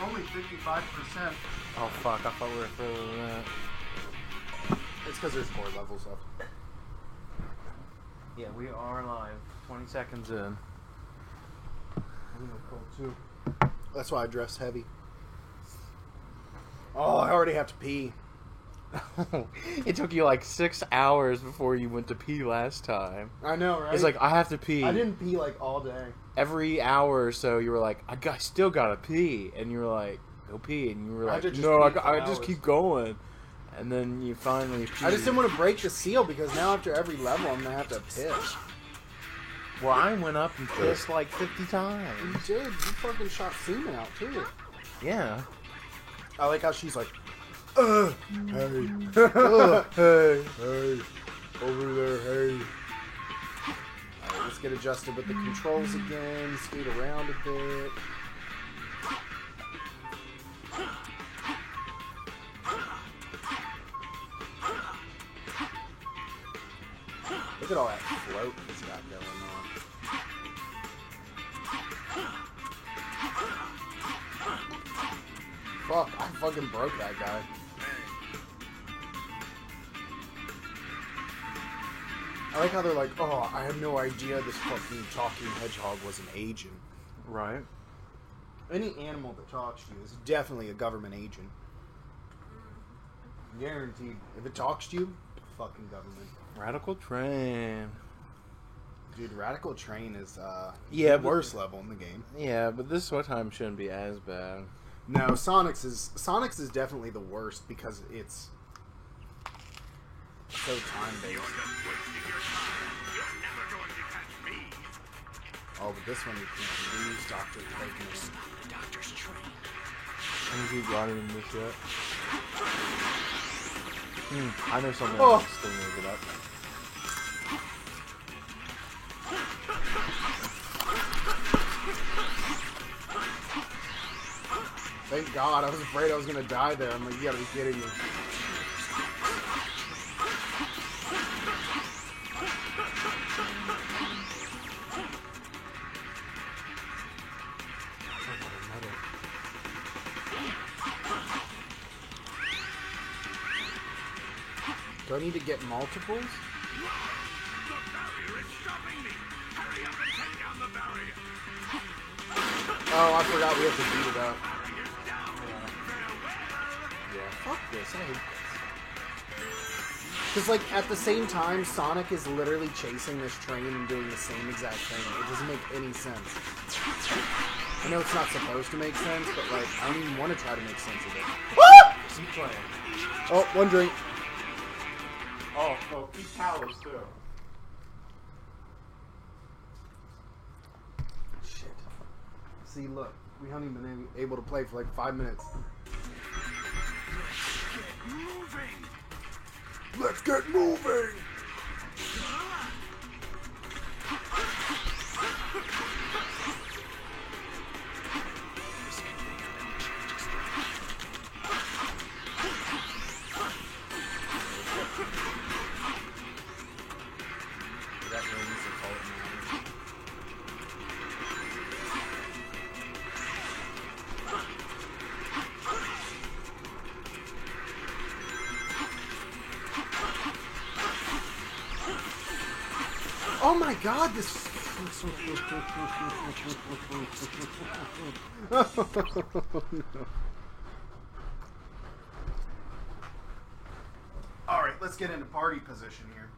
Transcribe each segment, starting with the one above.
Only 55%. Oh fuck, I thought we were further than that. It's because there's more levels left. Yeah, we are live. 20 seconds in. I'm cold too. That's why I dress heavy. Oh, I already have to pee. It took you like 6 hours before you went to pee last time. I know, right? It's like, I have to pee. I didn't pee like all day. Every hour or so, you were like, I still gotta pee. And you were like, go pee. And you were like, just no, pee for I just hours. keep going. And then you finally peed. I just didn't want to break the seal because now after every level I'm going to have to piss. Well, I went up and pissed like 50 times. You did. You fucking shot semen out too. Yeah. I like how she's like, hey, Hey. hey, over there, hey. Alright, let's get adjusted with the controls again, scoot around a bit. Look at all that float he's got going on. Fuck, I fucking broke that guy. I like how they're like, oh, I had no idea this fucking talking hedgehog was an agent. Right. Any animal that talks to you is definitely a government agent. Guaranteed. If it talks to you, fucking government. Radical Train. Dude, Radical Train is Yeah, the worst level in the game. Yeah, but this one time shouldn't be as bad. No, Sonic's is definitely the worst because it's so time-based. Oh, but this one you can't lose Dr. Clayton. Doctor's Train. I don't keep running in this yet. I know something Oh. else to move it up. Thank God, I was afraid I was gonna die there. I'm like, you gotta be kidding me. Do I need to get multiples? Oh, I forgot we have to beat it up. Yeah, fuck this. I hate this. Because, like, at the same time, Sonic is literally chasing this train and doing the same exact thing. It doesn't make any sense. I know it's not supposed to make sense, but, like, I don't even want to try to make sense of it. Keep playing. Oh, one drink. Oh, keep towers too. Shit. See, look. We haven't even been able to play for, like, 5 minutes. Let's get moving! That rings a fault now. Oh my God, this... Alright, let's get into party position here.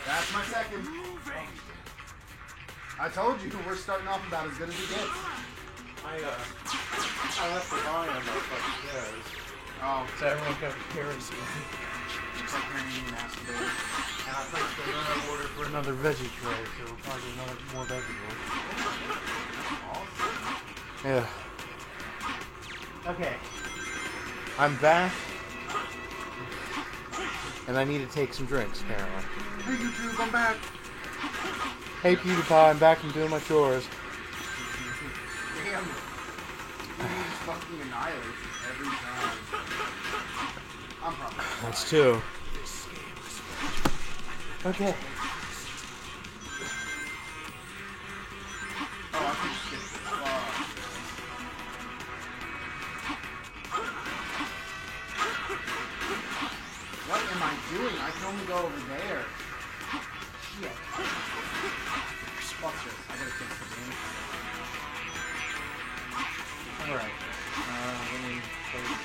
That's my second. I told you, we're starting off about as good as it gets. I left the volume up upstairs. Oh, So everyone kept hearing me. it's like hearing me masturbate. And I placed another order for another veggie tray, so we'll probably get more vegetables. Yeah. Okay. I'm back. And I need to take some drinks, Caroline. Hey, YouTube, I'm back. Hey, PewDiePie, I'm back from doing my chores. Damn. You fucking annihilate every time. I'm probably... That's two. Okay. Oh, I can skip this. go over there. Shit. Fuck this. I gotta fix the game. Alright. Let me play this.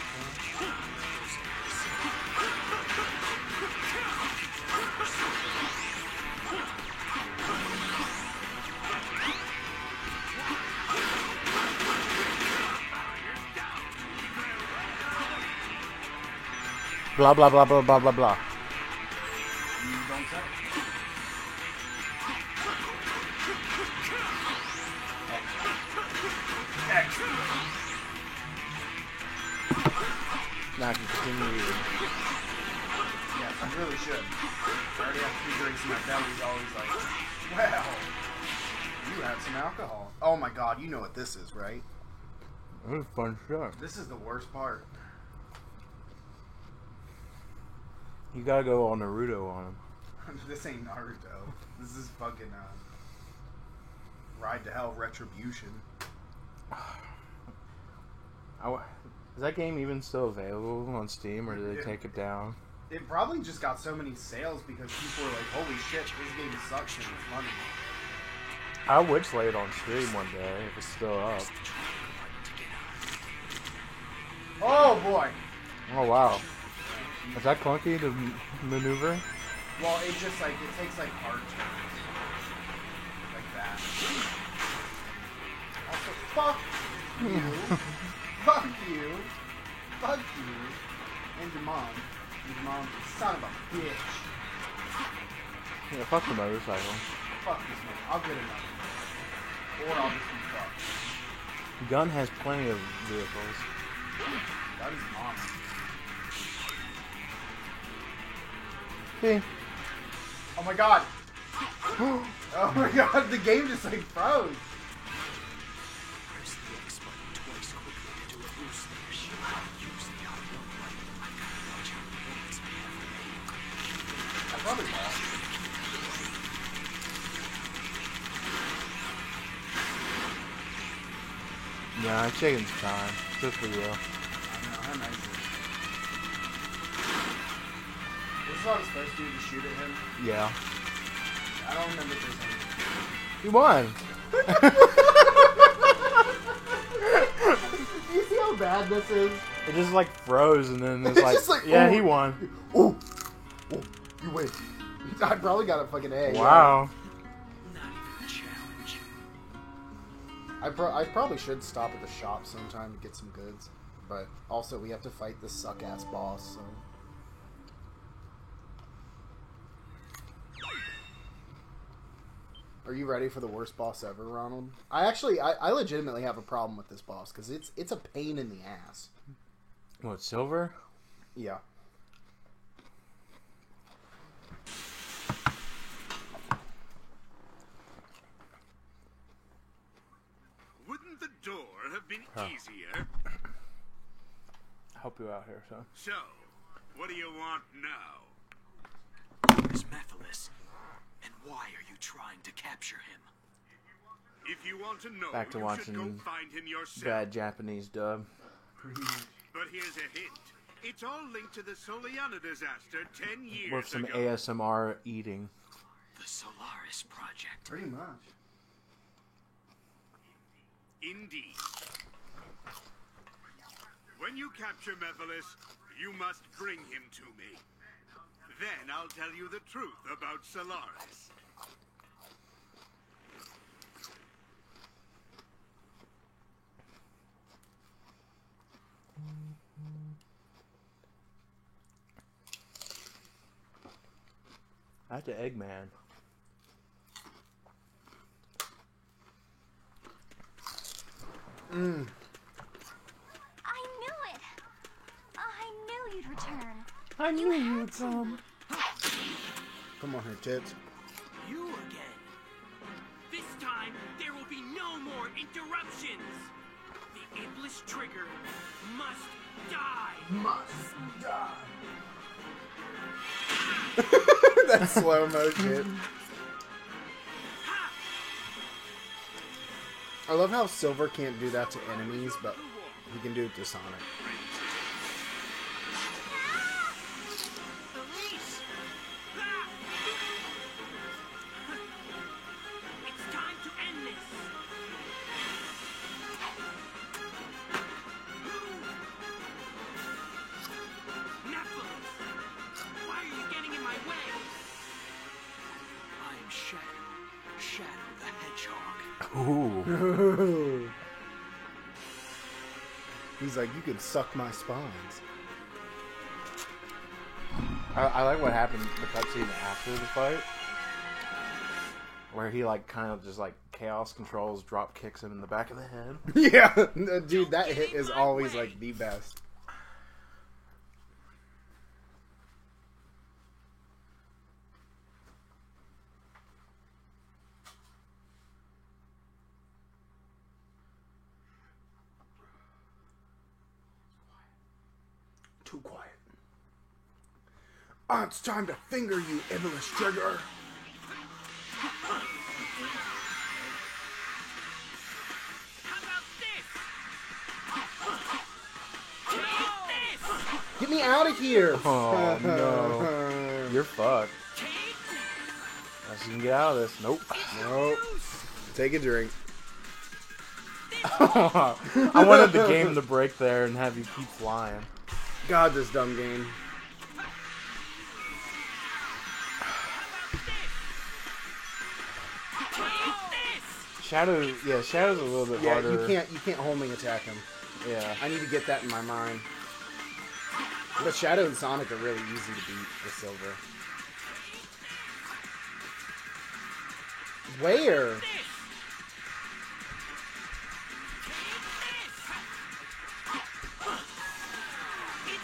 Blah blah blah blah blah blah blah. Now I can continue eating. Yes, I really should. I already have 2 drinks in my belly's always like, well, you had some alcohol. Oh my god, you know what this is, right? This is fun stuff. This is the worst part. You gotta go all Naruto on him. This ain't Naruto. This is fucking Ride to Hell Retribution. Is that game even still available on Steam, or did they take it down? It probably just got so many sales because people were like, holy shit, this game sucks and it's funny. I would play it on stream one day if it's still up. Oh boy! Oh wow. Is that clunky to maneuver? Well, it just like, it takes like hard turns. Like that. Also, fuck you. Fuck you. Fuck you. And your mom. Your mom, son of a bitch. Yeah, fuck the motorcycle. Fuck this man. I'll get another. Or I'll just be fucked. Gun has plenty of vehicles. That is mom. See? Oh my god. Oh my god, the game just like froze. I probably lost. Yeah, it's taking some time. Just for you. I know, how nice is it? This is what I was supposed to do to shoot at him. Yeah. I don't remember if there's anything. You won! You see how bad this is? It just like froze and then it's It's like, just like, yeah, oh. he won. Oh, oh, you win. I probably got a fucking A. Wow. I probably should stop at the shop sometime to get some goods, but also we have to fight this suck ass boss. So. Are you ready for the worst boss ever, Ronald? I legitimately have a problem with this boss because it's a pain in the ass. What, silver? Yeah. Wouldn't the door have been easier? I'll help you out here, son. So, what do you want now? Where's Mephiles? And why are you trying to capture him? If you want to know, Back to you should go watching find him yourself. Bad Japanese dub. But here's a hint. It's all linked to the Soliana disaster 10 years With some ago. ASMR eating. The Solaris Project. Pretty much. Indeed. When you capture Mephiles, you must bring him to me. Then I'll tell you the truth about Solaris. That's the Eggman. Mmm. I knew it! I knew you'd return. I knew you would come. Come on here, tits. You again. This time, there will be no more interruptions. The Iblis Trigger must die. Must die. That slow mo shit. I love how Silver can't do that to enemies, but he can do it to Sonic. Elise! Ooh. He's like, you can suck my spines. I like what happened in the cutscene after the fight. Where he, like, kind of just, like, chaos controls, drop kicks him in the back of the head. Yeah, dude, that hit is always, like, the best. Too quiet. It's time to finger you, Iblis Trigger. How about this? Take this! Get me out of here! Oh, no. You're fucked. Take Unless you can get out of this. Nope. Nope. Take a drink. I wanted the game to break there and have you keep flying. God, this dumb game. Shadow, yeah, Shadow's a little bit Yeah, harder. you can't homing attack him. Yeah. I need to get that in my mind. But Shadow and Sonic are really easy to beat with Silver. Where?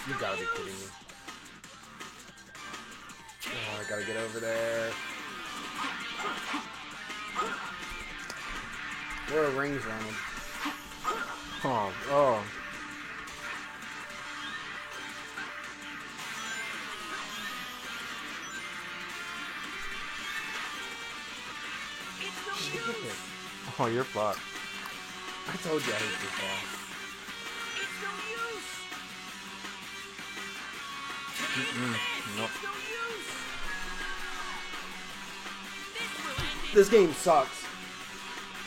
You gotta be kidding me. Oh, I gotta get over there. There are rings around him. Oh. Oh, you're fucked. I told you I hate this boss. It's no use! Nope. It's no use! This will end it! This game sucks.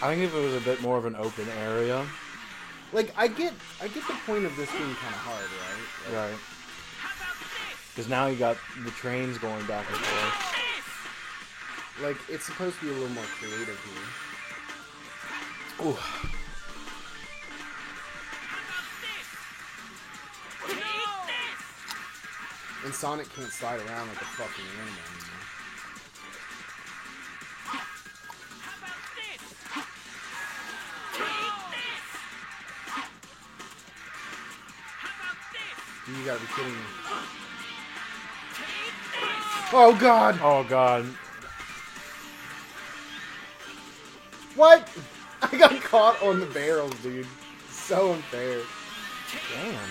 I think if it was a bit more of an open area. Like, I get the point of this being kind of hard, right? Like, Right. How about this? Because now you got the trains going back and forth. Like, it's supposed to be a little more creative here. Ooh. How about this? Take this! And Sonic can't slide around like a fucking animal anymore. How about this? Take this! How about this? You gotta be kidding me. Take this! Oh, God! Oh, God. What? I got caught on the barrels, dude. So unfair. Damn.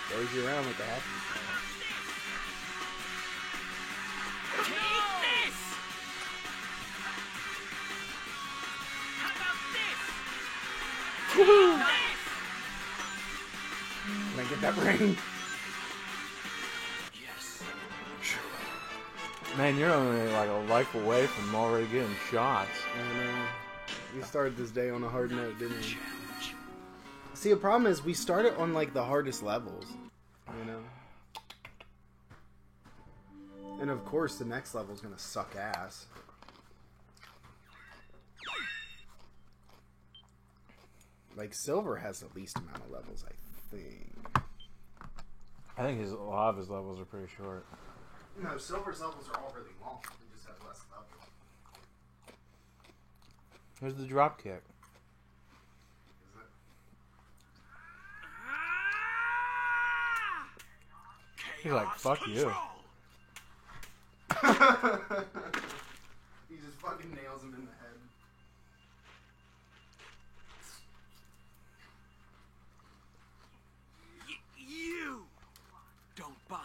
Throws you around like a happy. Take this! How about this? Woohoo! This! Can I get that ring? Yes. Man, you're only like a life away from already getting shots. I know. We started this day on a hard note, didn't we? Challenge. See, the problem is we started on like the hardest levels, you know. And of course, the next level is gonna suck ass. Like Silver has the least amount of levels, I think. I think a lot of his levels are pretty short. No, Silver's levels are all really long. They just have less levels. Here's the drop kick. Is it? He's like, fuck you. He just fucking nails him in the head. You don't bother.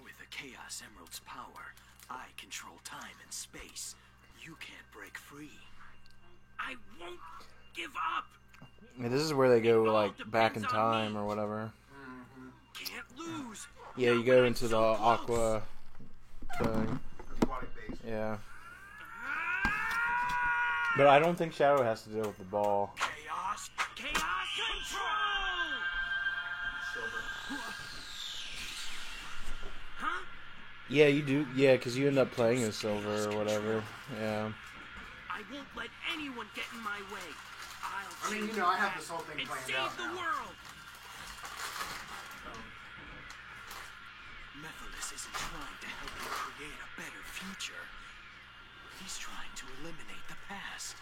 With the Chaos Emerald's power, I control time and space. You can't break free. I won't give up. Yeah, this is where they go like back in time or whatever. Can't lose. Yeah, you go into the aqua thing. Aquatic base. Yeah. But I don't think Shadow has to deal with the ball. Chaos control. Silver. Huh? Yeah, you do. Yeah, because you end up playing as Silver or whatever. Yeah. I won't let anyone get in my way. I'll I mean, change you know, I the have this whole past thing and planned save out the now. world. Mephiles isn't trying to help you create a better future. He's trying to eliminate the past.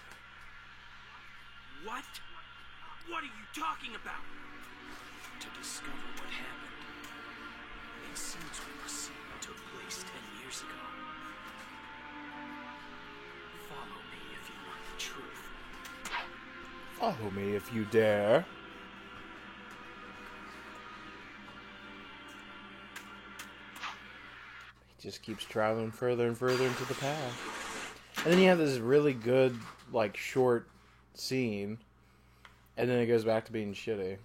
What? What are you talking about? To discover what happened. It seems what the scene took place 10 years ago. Follow me if you want the truth. Follow me if you dare. He just keeps traveling further and further into the past. And then you have this really good, like, short scene. And then it goes back to being shitty.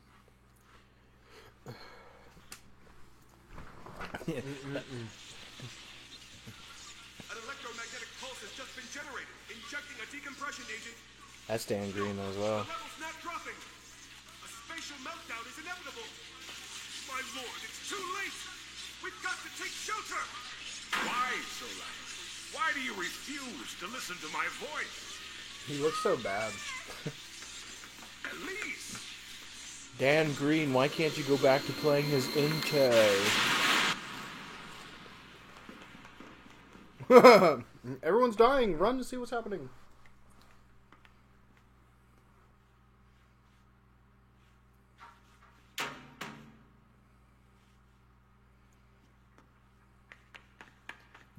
An electromagnetic pulse has just been generated, injecting a decompression agent. That's Dan Green as The well. level's not dropping. A spatial meltdown is inevitable. My lord, it's too late. We've got to take shelter. Why so loud? Why do you refuse to listen to my voice? He looks so bad. Elise! Dan Green, why can't you go back to playing as Entei? Everyone's dying. Run to see what's happening.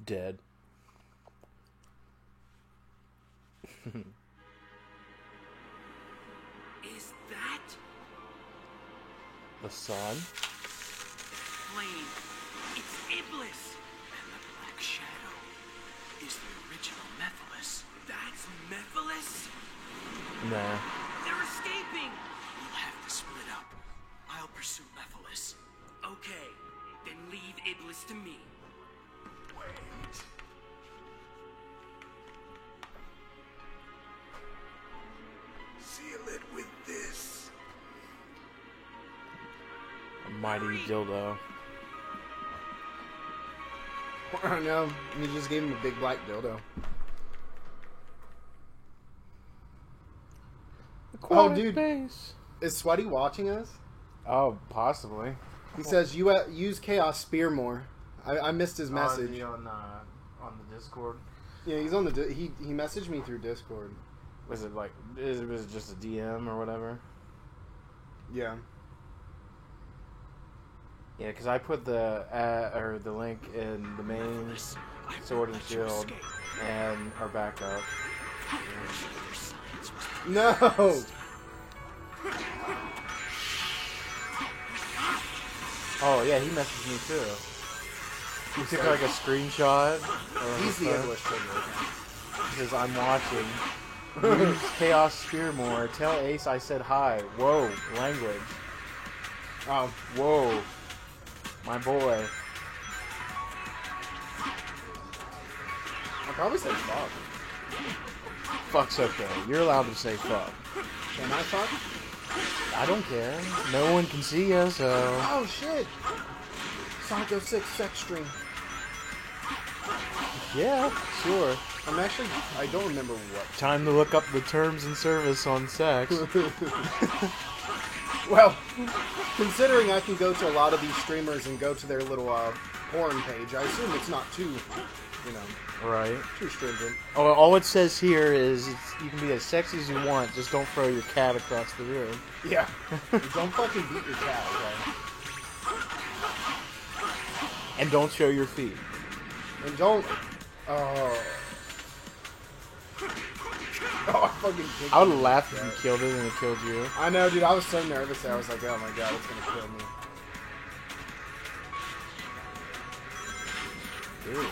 Dead. Is that The sun? flame? It's Iblis! And the Black Shadow is the original Mephiles. That's Mephiles? Nah. They're escaping! We'll have to split up. I'll pursue Mephiles. Okay, then leave Iblis to me. Wait. Seal it with this. A mighty dildo. I know. You just gave him a big black dildo. Oh, dude. Space. Is Sweaty watching us? Oh, possibly. He says, use Chaos Spear more. I missed his message. On the Discord? Yeah, he's on the... He messaged me through Discord. Was it like... Was it just a DM or whatever? Yeah. Yeah, because I put the link in the main Sword and Shield and our backup. No! Oh, yeah, he messaged me too. He took like a screenshot. Of He's his the phone. English trigger. He says, I'm watching. Use Chaos Spear more. Tell Ace I said hi. Whoa, language. Oh. Whoa. My boy. I'll probably say fuck. Fuck's okay. You're allowed to say fuck. Can I fuck? I don't care. No one can see you, so... Oh, shit! Sonic 06 sex stream. Yeah, sure. I'm actually... I don't remember what. Time to look up the terms and service on sex. Well, considering I can go to a lot of these streamers and go to their little porn page, I assume it's not too, Right. too stringent. Oh, all it says here is you can be as sexy as you want, just don't throw your cat across the room. Yeah. Don't fucking beat your cat, okay? And don't show your feet. And don't... Oh, I fucking kicked I would you. have laughed if you killed it and it killed you. I know, dude. I was so nervous there. I was like, oh my god, it's gonna kill me. Dude.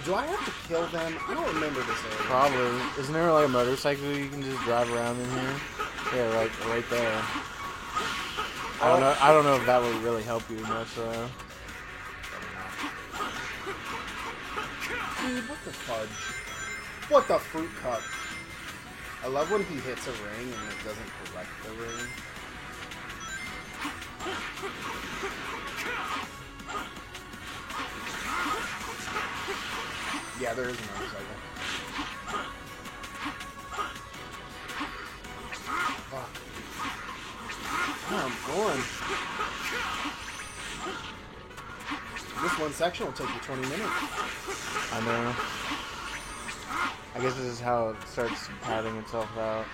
Do I have to kill them? I don't remember this area. Probably. Isn't there like a motorcycle you can just drive around in here? Yeah, right there. I don't know if that would really help you much though. Dude, what the fudge? What the fruit cup? I love when he hits a ring and it doesn't collect the ring. Yeah, there is a motorcycle. Oh. Oh, I'm going. This one section will take you 20 minutes. I know. I guess this is how it starts padding itself out.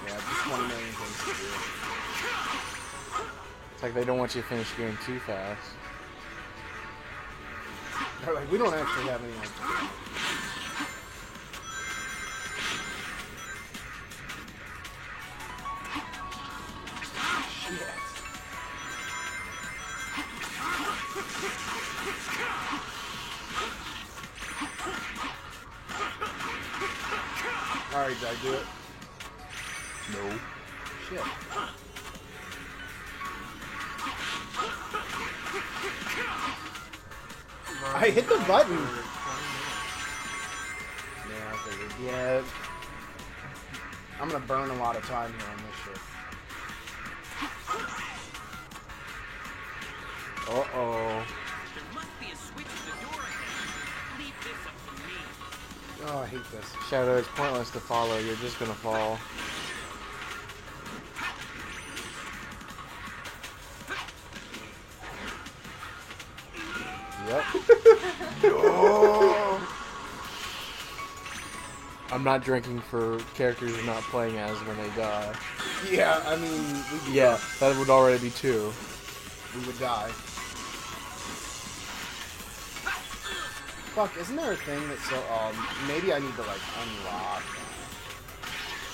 Yeah, just 20 million things to do. It's like they don't want you to finish the game too fast. They're like, we don't actually have any idea. Shit. Alright, did I do it? No. Shit. I hit the button. Yeah, I figured. Yeah. I'm gonna burn a lot of time here on this shit. Uh-oh. There must be a switch in the door ahead. Leave this up to me. Oh, I hate this. Shadow, it's pointless to follow. You're just gonna fall. Yep. I'm not drinking for characters you're not playing as when they die. Yeah, I mean, Yeah, that would already be 2. we would die. Fuck, isn't there a thing that's so, maybe I need to, like, unlock that.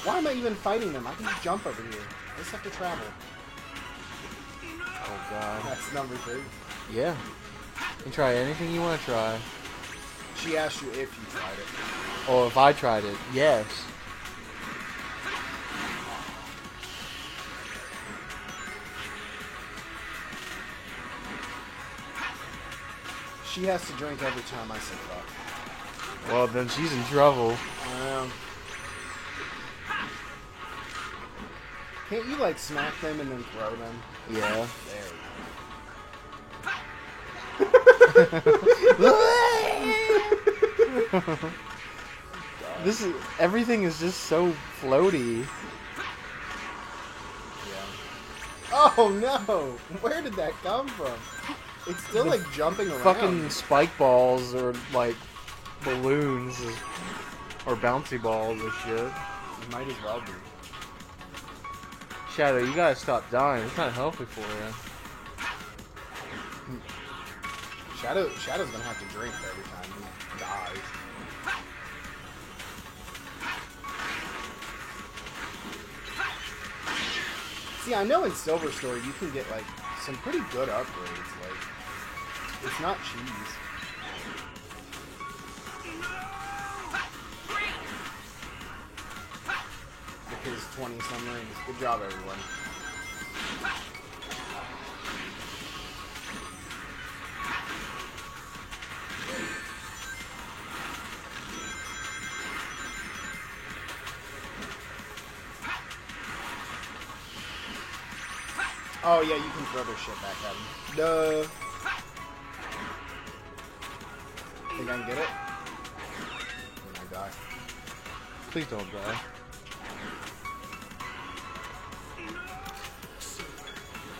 Why am I even fighting them? I can just jump over here. I just have to travel. Oh god. That's number 3. Yeah. You can try anything you want to try. She asked you if you tried it. Oh, if I tried it, yes. She has to drink every time I say fuck. Well, then she's in trouble. Can't you, like, smack them and then throw them? Yeah. There we go. This is everything is just so floaty. Yeah. Oh no! Where did that come from? It's still The like jumping around. Fucking spike balls or like balloons or bouncy balls or shit. Might as well be. Shadow, you gotta stop dying. It's not healthy for you. Shadow's gonna have to drink every time he dies. See, I know in Silver Story you can get like some pretty good upgrades. Like, it's not cheese. Because 20 some rings. Good job, everyone. Oh yeah, you can throw their shit back at him. Duh. Think I can get it? Oh my god. Please don't die.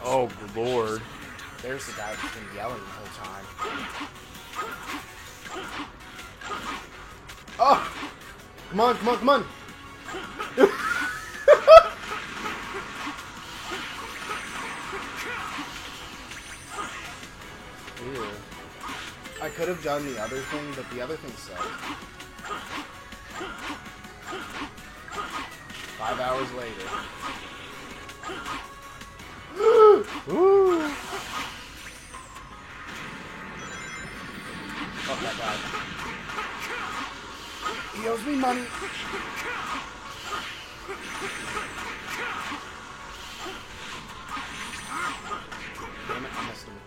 Oh, good lord. There's the guy who's been yelling the whole time. Oh! Come on, come on, come on! Ew. I could have done the other thing, but the other thing sucked. 5 hours later. Ooh. Fuck that guy. He owes me money. Damn it, I missed him.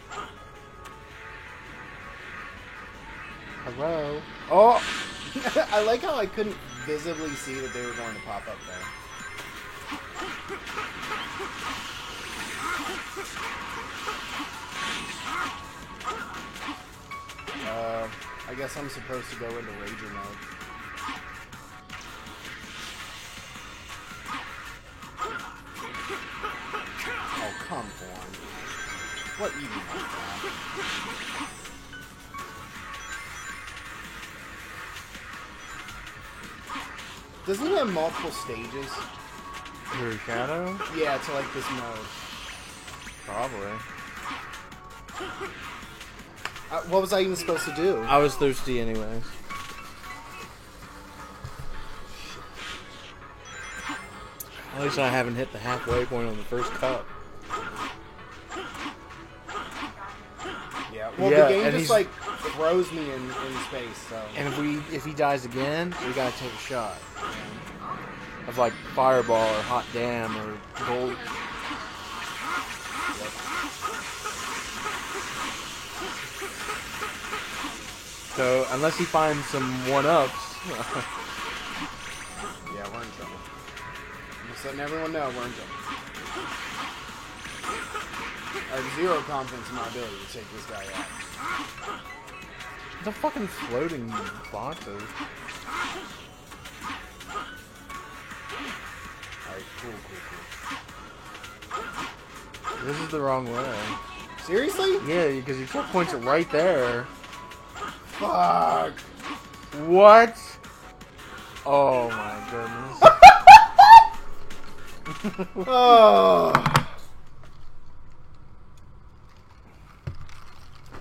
Hello. Oh! I like how I couldn't visibly see that they were going to pop up there. I guess I'm supposed to go into Rager mode. Oh, come on. What even is that? Doesn't it have multiple stages? Your shadow? Yeah, to like this mode. Probably. What was I even supposed to do? I was thirsty anyways. At least I haven't hit the halfway point on the first cup. Yeah. Well, Yeah, the game and just he's- like throws me in space. So. And if he dies again, we gotta take a shot of like Fireball or Hot Damn or Gold. So unless he finds some one-ups, Yeah, we're in trouble. I'm just letting everyone know we're in trouble. I have zero confidence in my ability to take this guy out. the fucking floating boxes. Alright, cool. This is the wrong way. Seriously? Yeah, because your checkpoint's right there. Fuck! What? Oh my goodness. Oh!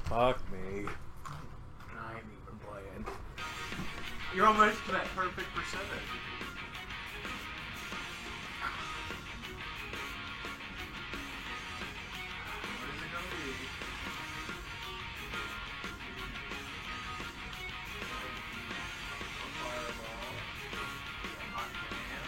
Fuck me. I ain't even playing. You're almost to that perfect percentage. What is it gonna be? A fireball. A hot can.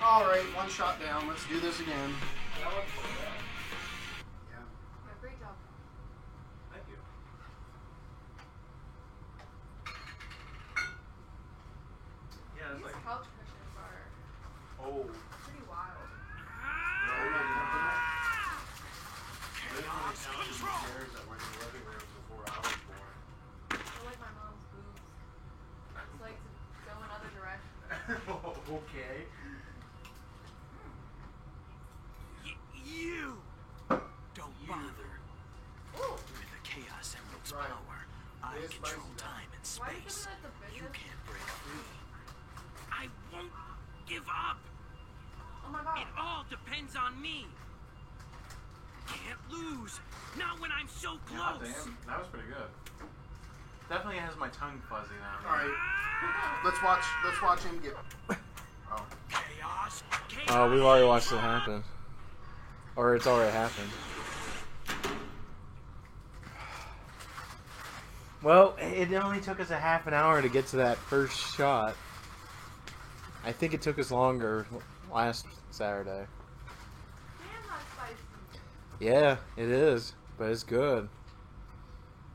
Alright, one shot down. Let's do this again. Yeah. Great job. Thank you. Yeah, it's These like, couch cushions are oh. pretty wild. They're like my mom's boobs. It's like to go in other directions. Okay. You don't bother. With the Chaos Emerald's Right. power, I It is control spicy, though. time and Why is space. it like the You biggest? can't break free. I won't give up. Oh my god. It all depends on me. Can't lose. Not when I'm so close. Damn, that was pretty good. Definitely has my tongue fuzzy now. Alright. Let's watch him get. Oh. Chaos. Oh, we've already watched it happen. Or it's already happened. Well, it only took us a half an hour to get to that first shot. I think it took us longer last Saturday. Damn, that's spicy. Yeah, it is, but it's good.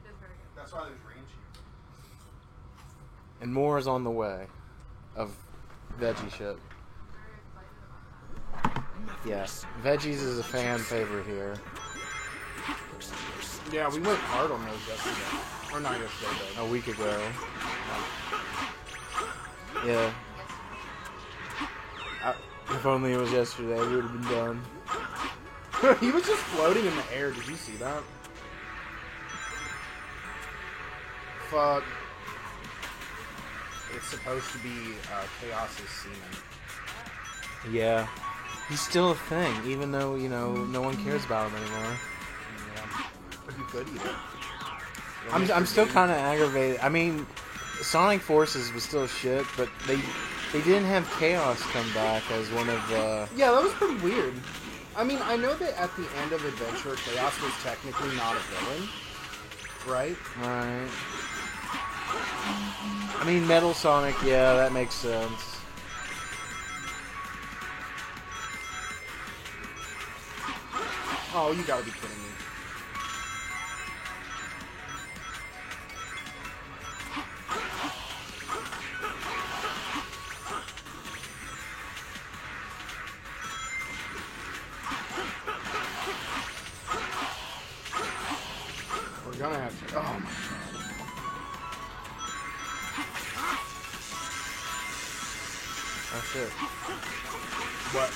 It's very good. That's why there's ranch here. And more is on the way of veggie shit. Very excited about that. Yes, veggies is a fan favorite here. Yeah, we went hard on those yesterday. Or not yesterday, but A week ago. Yeah. If only it was yesterday, we would have been done. he was just floating in the air. Did you see that? Fuck. It's supposed to be Chaos's semen. Yeah. He's still a thing, even though, you know, no one cares about him anymore. Yeah. But you could eat it. I'm still kind of aggravated. I mean, Sonic Forces was still shit, but they didn't have Chaos come back as one of the... Yeah, that was pretty weird. I mean, I know that at the end of Adventure, Chaos was technically not a villain, right? Right. I mean, Metal Sonic, yeah, that makes sense. Oh, you gotta be kidding me. We're gonna have to... Oh, my God. Oh, shit. What?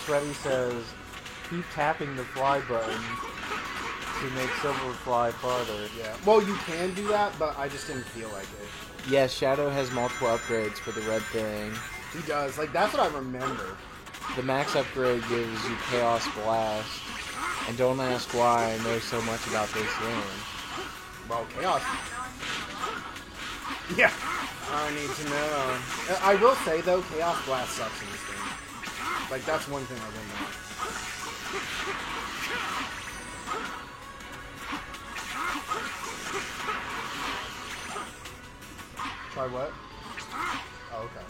Shreddy says, keep tapping the fly button to make Silver fly farther. Yeah. Well, you can do that, but I just didn't feel like it. Yeah, Shadow has multiple upgrades for the red thing. He does. Like, that's what I remember. The max upgrade gives you Chaos Blast. And don't ask why I know so much about this game. Well, Chaos. Yeah. I need to know. I will say, though, Chaos Blast sucks in this game. Like, that's one thing I will know. Try what? Oh, okay.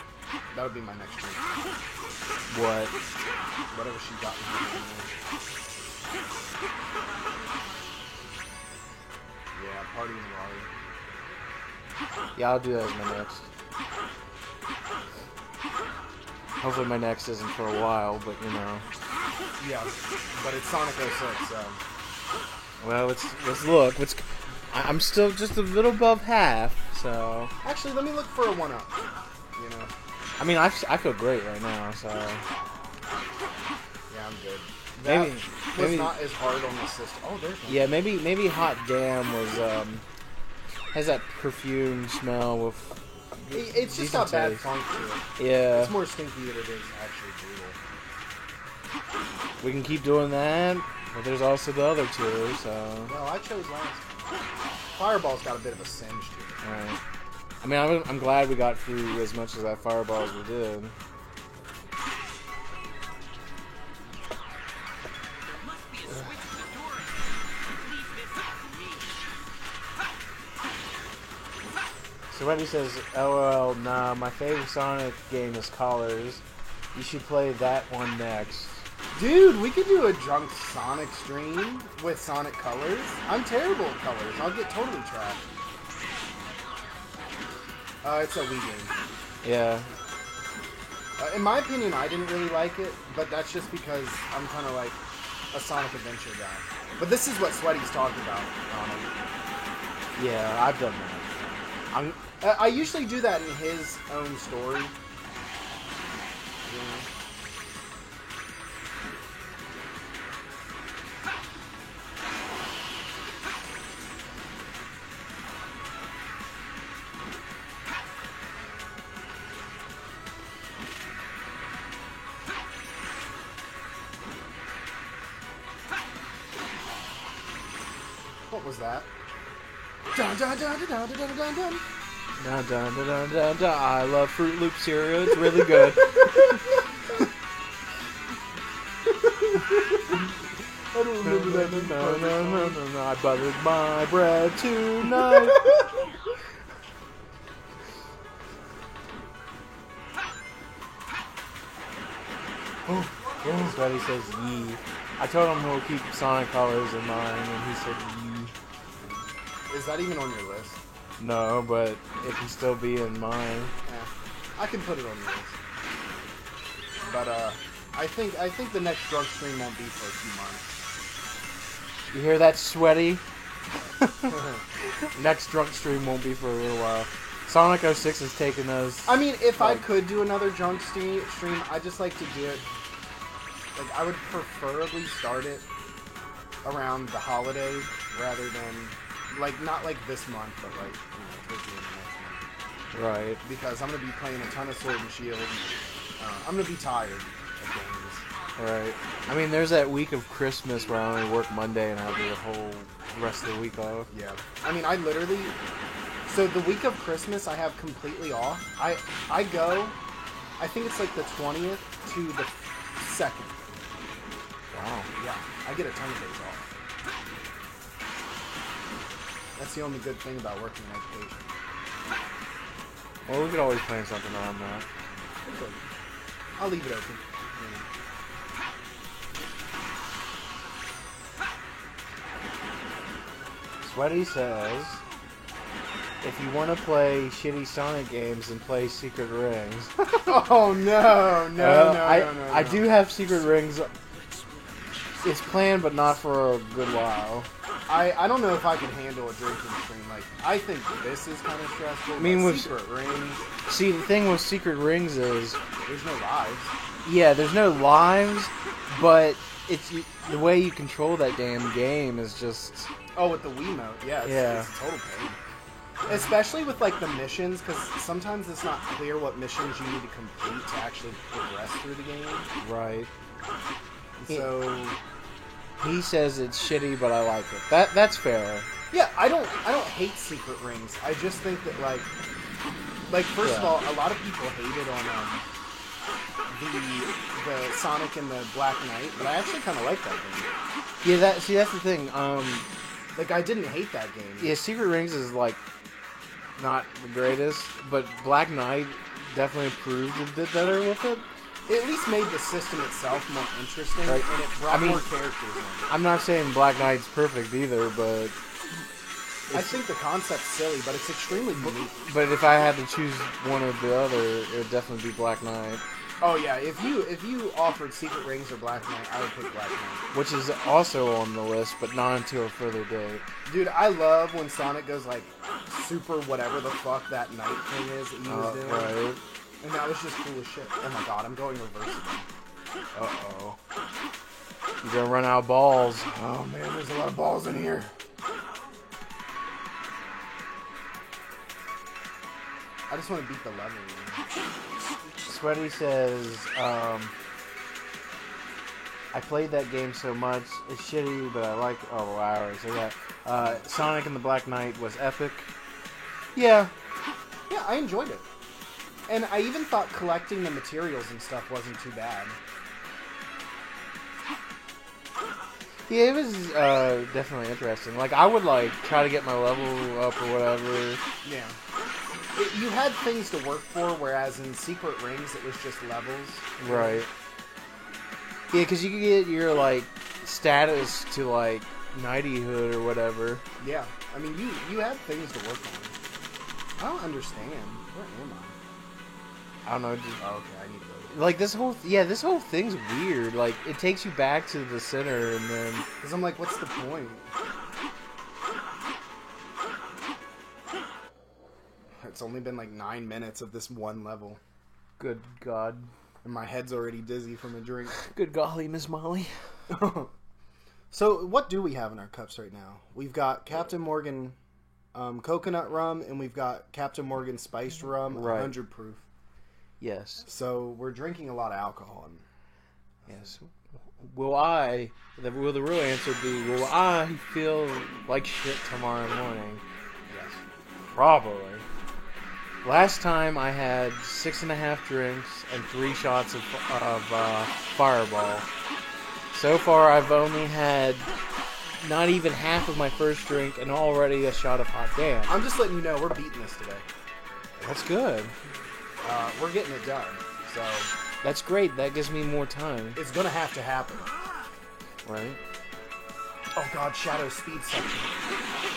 That would be my next drink. What? Whatever she got me. Yeah, party in Raleigh. Yeah, I'll do that as my next. Hopefully my next isn't for a while, but you know. Yeah, but it's Sonic 06, so... Well, let's look. I'm still just a little above half, so... Actually, let me look for a 1-up. You know? I mean, I feel great right now, so... Yeah, I'm good. Maybe- That was maybe- not as hard on the system. Oh, there's one. Yeah, maybe Hot Damn was, has that perfume smell with... It's just decent got bad taste. funk to it. Yeah, It's more stinky than it is actually brutal. we can keep doing that, but there's also the other two, so... Well, I chose last. Fireball's got a bit of a singe to it. Alright. I mean, I'm glad we got through as much of that Fireball as we did. So Randy says, LOL, nah, my favorite Sonic game is Colors. You should play that one next. Dude, we could do a drunk Sonic stream with Sonic Colors. I'm terrible at Colors. I'll get totally trashed. It's a Wii game. Yeah. In my opinion, I didn't really like it, but that's just because I'm kind of like a Sonic Adventure guy. But this is what Sweaty's talking about. Yeah, I've done that. I usually do that in his own story. You know? What was that? Dun, dun, dun, dun, dun, dun, dun, dun. Dun, dun, dun, dun, dun, dun. I love Fruit Loop cereal. It's really good. I don't remember that. No, I buttered my bread tonight. Sweaty says yee. I told him we'll keep Sonic Colors in mind, and he said Is that even on your list? no, but it can still be in mine. Yeah, I can put it on your list. But I think the next drunk stream won't be for a few You hear that, Sweaty? Next drunk stream won't be for a little while. Sonic 06 has taken us. I mean, if I could do another drunk stream, I'd just like to do it. Like, I would preferably start it around the holiday rather than, like, not like this month, but like, towards the end of next month. Right. Because I'm gonna be playing a ton of Sword and Shield. I'm gonna be tired of games. Right. I mean, there's that week of Christmas where I only work Monday and I'll do the whole rest of the week off. Yeah. I mean, I literally. So the week of Christmas, I have completely off. I go. I think it's like the 20th to the 2nd. Wow. Yeah. I get a ton of days off. That's the only good thing about working in education. Well, we could always plan something around that. Okay. I'll leave it open. Sweaty says, if you want to play shitty Sonic games, then play Secret Rings. Oh no, no, no, I do have Secret Rings. It's planned, but not for a good while. I don't know if I can handle a drinking stream. Like, I think this is kind of stressful. I mean, with Secret Rings, see, the thing with Secret Rings is, there's no lives. yeah, there's no lives, but it's the way you control that damn game is just. Oh, with the Wiimote, yeah, it's a total pain. Especially with like the missions, because sometimes it's not clear what missions you need to complete to actually progress through the game. Right. So he says it's shitty, but I like it. That's fair. yeah, I don't hate Secret Rings. I just think that like first of all, a lot of people hated on the Sonic and the Black Knight, but I actually kind of like that game. Yeah, that's the thing. Like, I didn't hate that game. Yeah, Secret Rings is like not the greatest, but Black Knight definitely improved and did better with it. It at least made the system itself more interesting, Right. and it brought I mean, more characters in. I'm not saying Black Knight's perfect either, but I think the concept's silly, but it's extremely unique. but if I had to choose one or the other, it would definitely be Black Knight, Oh yeah, if you offered Secret Rings or Black Knight, I would pick Black Knight. which is also on the list, but not until a further date. Dude, I love when Sonic goes like super whatever the fuck that night thing is that he was doing. Right. And that was just cool as shit. Oh my god, I'm going reverse again. Uh-oh. You're gonna run out of balls. Oh man, there's a lot of balls in here. I just want to beat the level. Man. Sweaty says, I played that game so much. It's shitty, but I like it. Oh, wow, I already said that. Sonic and the Black Knight was epic. Yeah. Yeah, I enjoyed it. And I even thought collecting the materials and stuff wasn't too bad. Yeah, it was definitely interesting. Like, I would, like, try to get my level up or whatever. Yeah. You had things to work for, whereas in Secret Rings it was just levels. Right. Yeah, because you could get your, like, status to, like, knighthood or whatever. Yeah. I mean, you had things to work on. I don't understand. Where am I? I don't know. Just, Oh, okay, I need to go. like, this whole thing's weird. Like, it takes you back to the center and then... Because I'm like, what's the point? It's only been like 9 minutes of this one level. Good God. And my head's already dizzy from a drink. Good golly, Miss Molly. So, what do we have in our cups right now? We've got Captain Morgan coconut rum, and we've got Captain Morgan spiced rum, Right. 100 proof. Yes. So, we're drinking a lot of alcohol. Yes. Will the real answer be, will I feel like shit tomorrow morning? Yes. Probably. Last time I had 6.5 drinks and 3 shots of Fireball. So far I've only had not even half of my first drink and already a shot of Hot Damn. I'm just letting you know we're beating this today. That's good. We're getting it done. So, That's great. That gives me more time. it's going to have to happen. Right? Oh god, Shadow Speed section.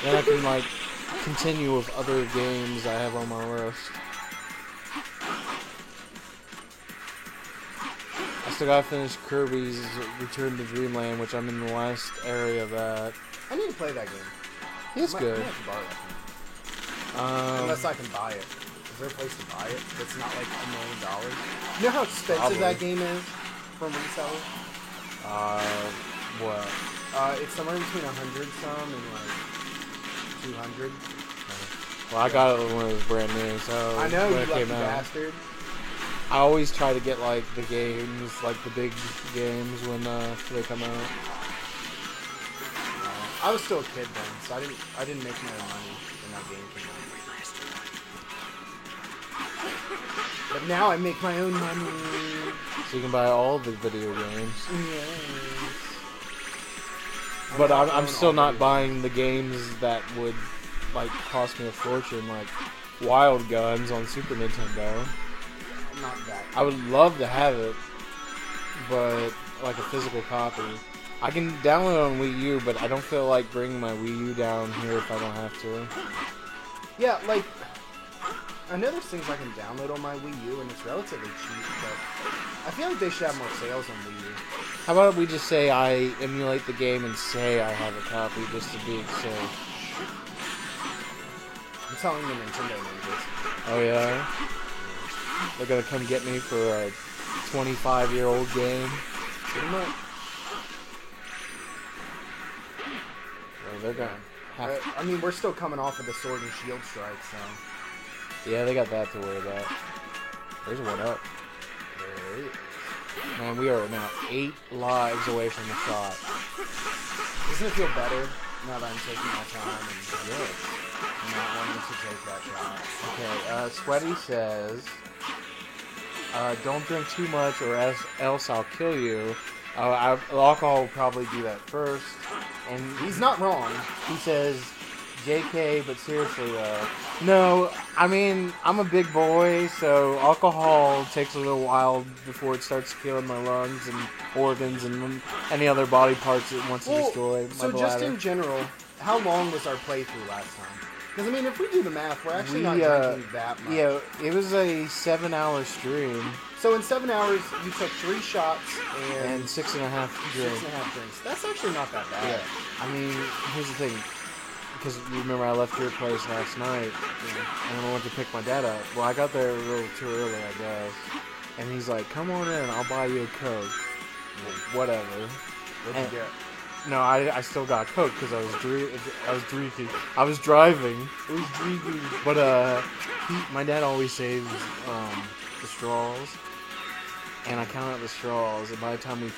Then I can, like, continue with other games I have on my list. I still gotta finish Kirby's Return to Dreamland, which I'm in the last area of that. I need to play that game. It's I good. might have to borrow that game. Unless I can buy it. Is there a place to buy it that's not like $1 million? You know how expensive Probably. that game is from reseller? What? It's somewhere between 100 some and like 200. Well, I got it when it was brand new, so I know, when you it lucky came out. bastard. I always try to get, like, the games, like the big games when they come out. I was still a kid then, so I didn't make my own money when that game came out. But now I make my own money. So you can buy all the video games. Yes. But I I'm own still all not video buying the games that would, like, cost me a fortune, like Wild Guns on Super Nintendo. Not that. I would love to have it, but, like, a physical copy. I can download it on Wii U, but I don't feel like bringing my Wii U down here if I don't have to. Yeah, like, I know there's things I can download on my Wii U, and it's relatively cheap, but I feel like they should have more sales on Wii U. How about we just say I emulate the game and say I have a copy just to be safe? I'm telling the Nintendo neighbors. Oh yeah? They're gonna come get me for a 25-year-old game? Pretty much. Well, they're gonna have to. I mean, we're still coming off of the Sword and Shield strike, so. Yeah, they got that to worry about. There's one up. There it is. Man, we are now 8 lives away from the shot. Doesn't it feel better now that I'm taking my time and not wanting to take that shot? Okay, Sweaty says, don't drink too much or else I'll kill you. Alcohol will probably do that first. And He's not wrong. he says, JK, but seriously though. No, I mean, I'm a big boy, so alcohol takes a little while before it starts killing my lungs and organs and any other body parts it wants to destroy. So My just bladder. in general, how long was our playthrough last time? Because, I mean, if we do the math, we're actually not We, drinking that much. Yeah, it was a 7-hour stream So in 7 hours, you took 3 shots and and 6.5 drinks. 6.5 drinks. That's actually not that bad. Yeah, I mean, here's the thing. Because you remember I left your place last night, and I went to pick my dad up. Well, I got there a little too early, I guess. And he's like, "Come on in, I'll buy you a Coke." Well, whatever. What'd And- you get? No, I still got Coke because I was drinking. I was driving. But my dad always saves the straws, and I counted the straws. And by the time we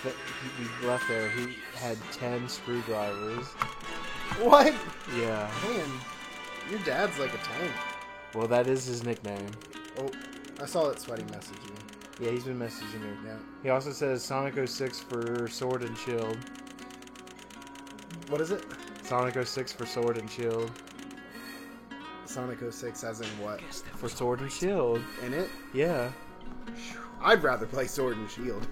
left there, he had 10 screwdrivers. What? Yeah. Man, your dad's like a tank. Well, that is his nickname. Oh, I saw that Sweaty message you. Yeah, he's been messaging me. Yeah. He also says Sonic 06 for Sword and Shield. What is it? Sonic 06 for Sword and Shield. Sonic 06 as in what? For Sword and Shield. In it? Yeah. I'd rather play Sword and Shield.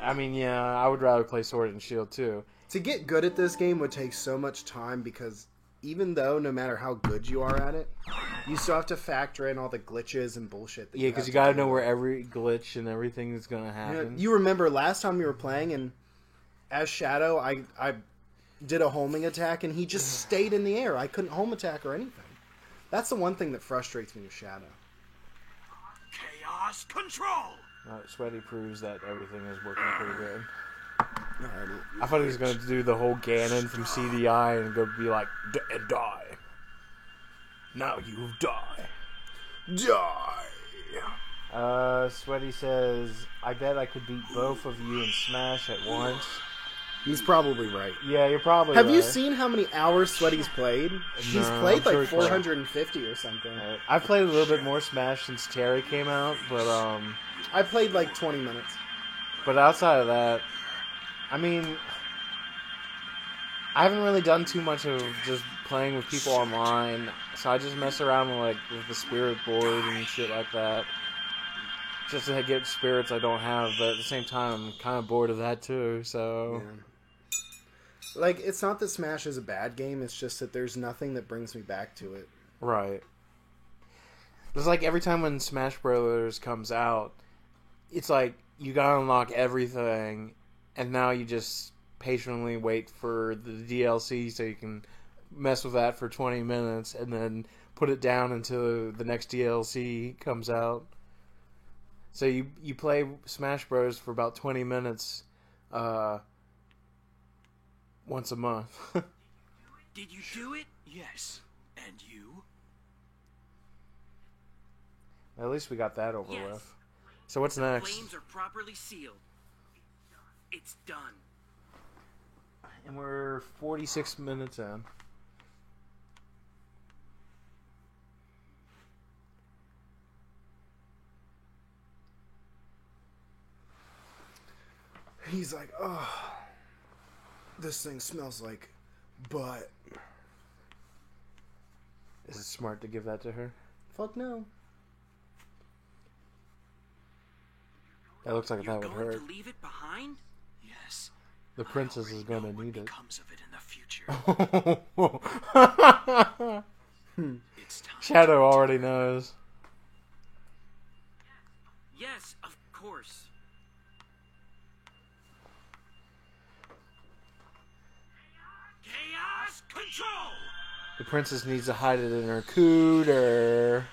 I mean, yeah, I would rather play Sword and Shield too. To get good at this game would take so much time because even though no matter how good you are at it, you still have to factor in all the glitches and bullshit. That Yeah, because have you to gotta do. know where every glitch and everything is gonna You know, happen. you remember last time we were playing and as Shadow, I did a homing attack and he just stayed in the air. I couldn't home attack or anything. That's the one thing that frustrates me with Shadow. Chaos control! Sweaty proves that everything is working pretty good. Alrighty. I thought he was gonna do the whole Ganon from CDI and go be like, die. Now you die. Sweaty says, I bet I could beat both of you in Smash at once. He's probably right. Yeah, you're probably Have right. you seen how many hours Sweaty's played? He's No, played I'm sure like he played. 450 or something. I've played a little bit more Smash since Terry came out, but I played like 20 minutes. outside of that, I mean, I haven't really done too much of just playing with people online, so I just mess around with the spirit board and shit like that, just to get spirits I don't have. But at the same time, I'm kind of bored of that too. So Yeah. Like, it's not that Smash is a bad game, it's just that there's nothing that brings me back to it. Right. It's like every time when Smash Brothers comes out, it's like you gotta unlock everything, and now you just patiently wait for the DLC so you can mess with that for 20 minutes and then put it down until the next DLC comes out. So you play Smash Bros. For about 20 minutes once a month. Did you do it? Yes. And you? At least we got that over Yes. with. So what's next? Flames are properly sealed. It's done. And we're 46 minutes in. He's like, oh, this thing smells like butt. Is it smart to give that to her? Fuck no. That looks like You're that would going hurt. to leave it behind? Yes. The princess is going gonna need it. Becomes of it in the future. It's time. Shadow already knows. Yes, of course. Chaos control! The princess needs to hide it in her cooter.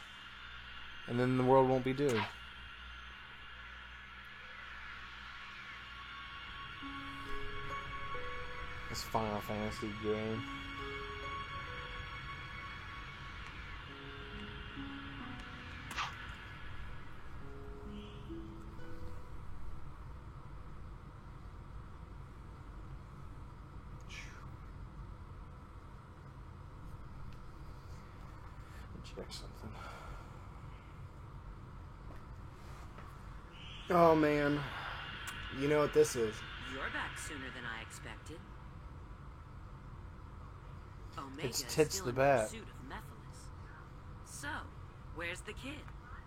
And then the world won't be doomed. This Final Fantasy game. Check something. Oh, man. You know what this is? You're back sooner than I expected. Omega It's is Tits still the in Bat. pursuit of Mephiles. So, where's the kid?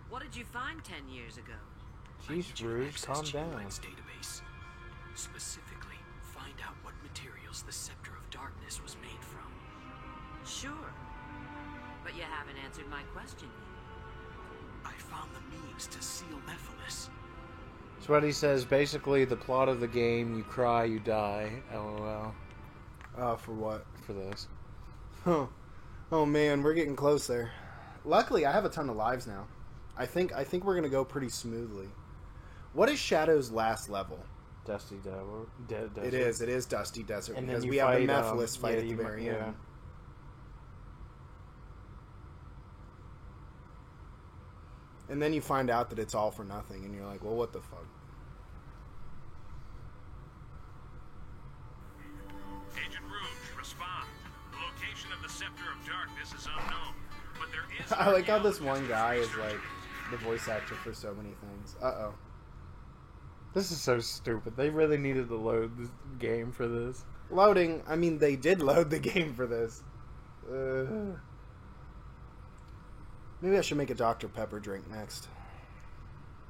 What did you find 10 years ago? Jeez, Rouge, calm down. Ulyn's database. Specifically, find out what materials the Scepter of Darkness was made from. Sure. But you haven't answered my question yet. I found the means to seal Mephiles. So what he says, basically the plot of the game, you cry, you die. LOL. For what? For this. Huh. Oh, man, we're getting close there. Luckily, I have a ton of lives now. I think we're gonna go pretty smoothly. What is Shadow's last level? Dusty Desert. It is Dusty Desert, And then because you we have the fight, Mephiles fight yeah, at the you- very yeah. end. And then you find out that it's all for nothing, and you're like, well, what the fuck? Agent Rouge, respond. The location of the Scepter of Darkness is unknown, but there is... I like how this one guy is like the voice actor for so many things. Uh-oh. This is so stupid. They really needed to load this game for this. Loading. I mean, they did load the game for this. Maybe I should make a Dr. Pepper drink next.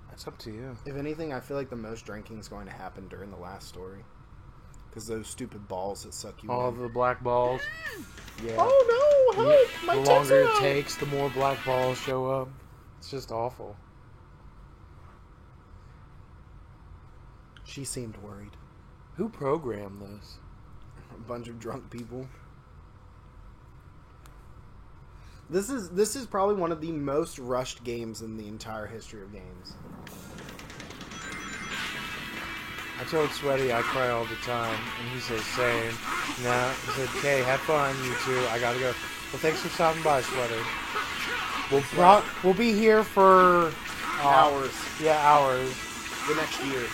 That's up to you. If anything, I feel like the most drinking is going to happen during the last story. Because those stupid balls that suck you All in. the black balls. Yeah. Oh no! Help! My The tits longer are it out! takes, the more black balls show up. It's just awful. She seemed worried. Who programmed this? A bunch of drunk people. This is probably one of the most rushed games in the entire history of games. I told Sweaty I cry all the time, and he says same. Nah, he said, "Okay, have fun, you two. I gotta go." Well, thanks for stopping by, Sweaty. We'll be here for Hours. Yeah, hours. The next year.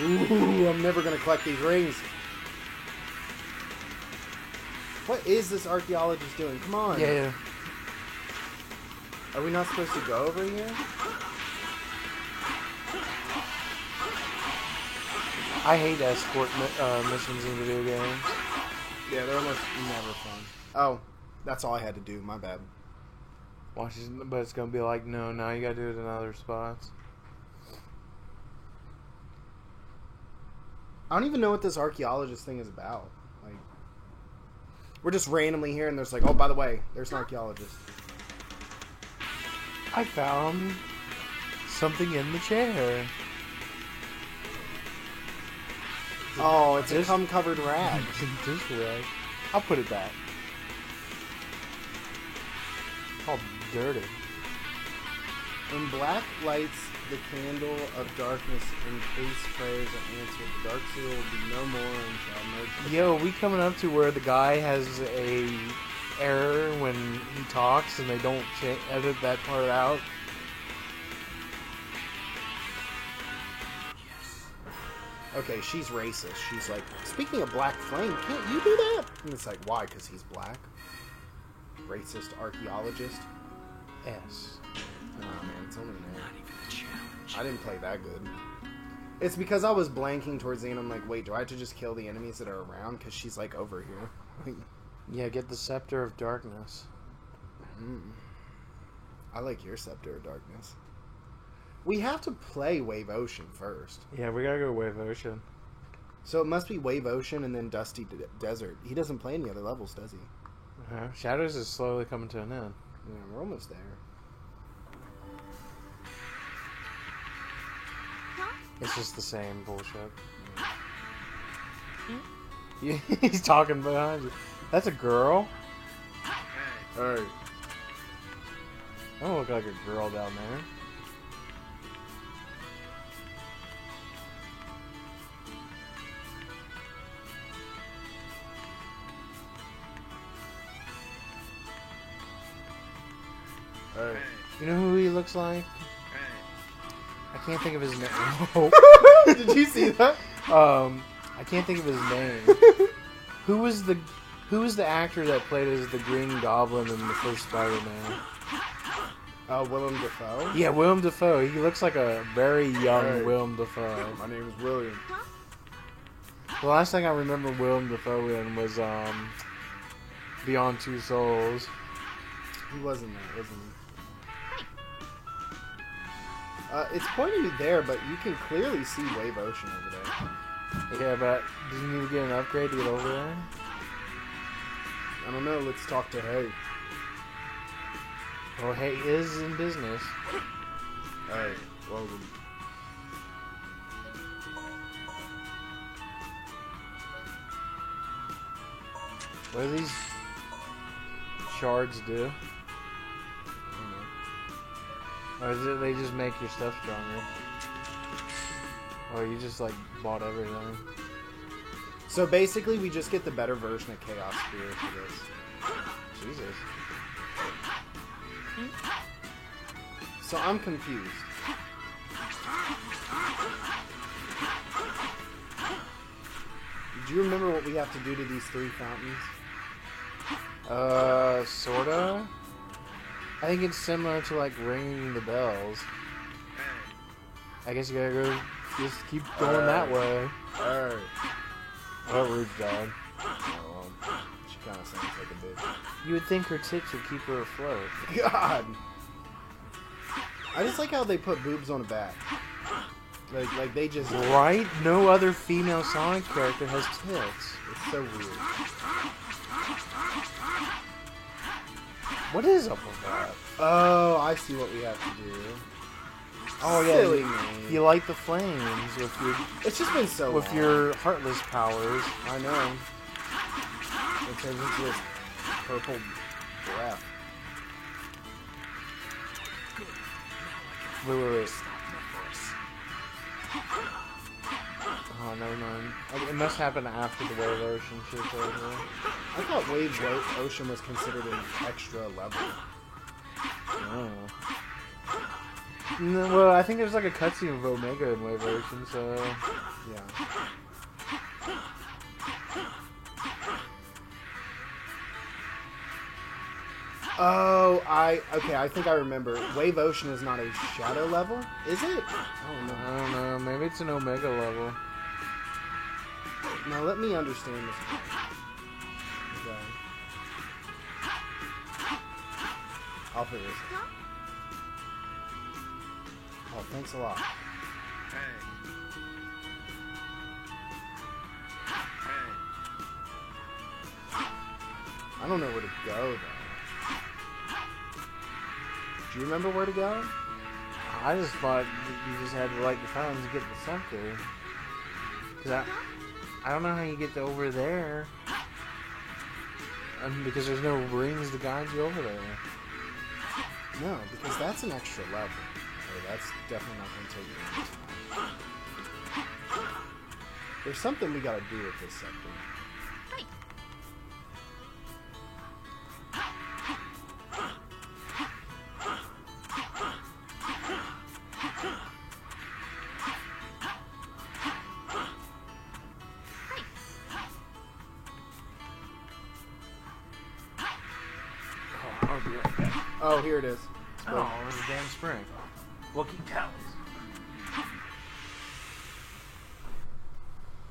Ooh, I'm never gonna collect these rings. What is this archaeologist doing? Come on. Yeah. Are we not supposed to go over here? I hate escort missions in video games. Yeah, they're almost never fun. Oh, that's all I had to do. My bad. Watch it, but it's gonna be like, no, now you gotta do it in other spots. I don't even know what this archaeologist thing is about. Like, we're just randomly here, and there's like, oh, by the way, there's an archaeologist. I found something in the chair. Oh, it's a This- cum-covered rag. This rag. I'll put it back. All dirty. In black lights, the candle of darkness in case prayers are answered. The dark seal will be no more and shall emerge. Yo, we coming up to where the guy has a error when he talks and they don't edit that part out. Okay, she's racist. She's like, speaking of Black Flame, can't you do that? And it's like, why? Because he's black? Racist archaeologist? S. Oh man, it's only an A. Not even a challenge. I didn't play that good. It's because I was blanking towards the end. I'm like, wait, do I have to just kill the enemies that are around? Because she's like over here. Yeah, get the Scepter of Darkness. I like your Scepter of Darkness. We have to play Wave Ocean first. Yeah, we gotta go Wave Ocean. So it must be Wave Ocean and then Dusty Desert. He doesn't play any other levels, does he? Shadows is slowly coming to an end. Yeah, we're almost there. It's just the same bullshit. He's talking behind you. That's a girl? Hey. I don't look like a girl down there. Hey. You know who he looks like? I can't think of his name. Did you see that? I can't think of his name. Who was the actor that played as the Green Goblin in the first Spider-Man? Willem Dafoe? Yeah, Willem Dafoe. He looks like a very young Hey. Willem Dafoe. My name is William. The last thing I remember Willem Dafoe in was Beyond Two Souls. He wasn't there, wasn't he? It's pointing me there, but you can clearly see Wave Ocean over there. Yeah, but do you need to get an upgrade to get over there? I don't know, let's talk to Hay. Well, hey, is in business. Hey, Logan. What do these shards do? Or is it they just make your stuff stronger? Or you just like bought everything? So basically, we just get the better version of Chaos Spear for this. Jesus. So I'm confused. Do you remember what we have to do to these three fountains? Sorta? I think it's similar to like ringing the bells. I guess you gotta go, just keep going that way. Alright. Oh, Rouge died. Oh, she kind of sounds like a bitch. You would think her tits would keep her afloat. God! I just like how they put boobs on a bat. Like they just... Right? No other female Sonic character has tits. It's so weird. What is up with that? Oh, I see what we have to do. Oh yeah, Silly you, me. you light the flames with your It's just been so long. your heartless powers. I know. It turns into this purple breath. Wait. Oh, never mind. It must happen after the Wave Ocean shit's over. I thought Wave Ocean was considered an extra level. Oh. No, well, I think there's like a cutscene of Omega in Wave Ocean, so... Yeah. Oh, I think I remember. Wave Ocean is not a shadow level, is it? Oh no. I don't know, maybe it's an Omega level. Now let me understand this. Okay. I'll figure this out. Oh, thanks a lot. Hey. I don't know where to go, though. Do you remember where to go? I just thought that you just had to light the fountains to get the scepter. Cause I don't know how you get over there. Because there's no rings to guide you over there. No, because that's an extra level. Okay, that's definitely not going to take you any time. There's something we gotta do with this scepter. I'll be right back. Oh, here it is. Oh, there's a damn spring. Wookie cows.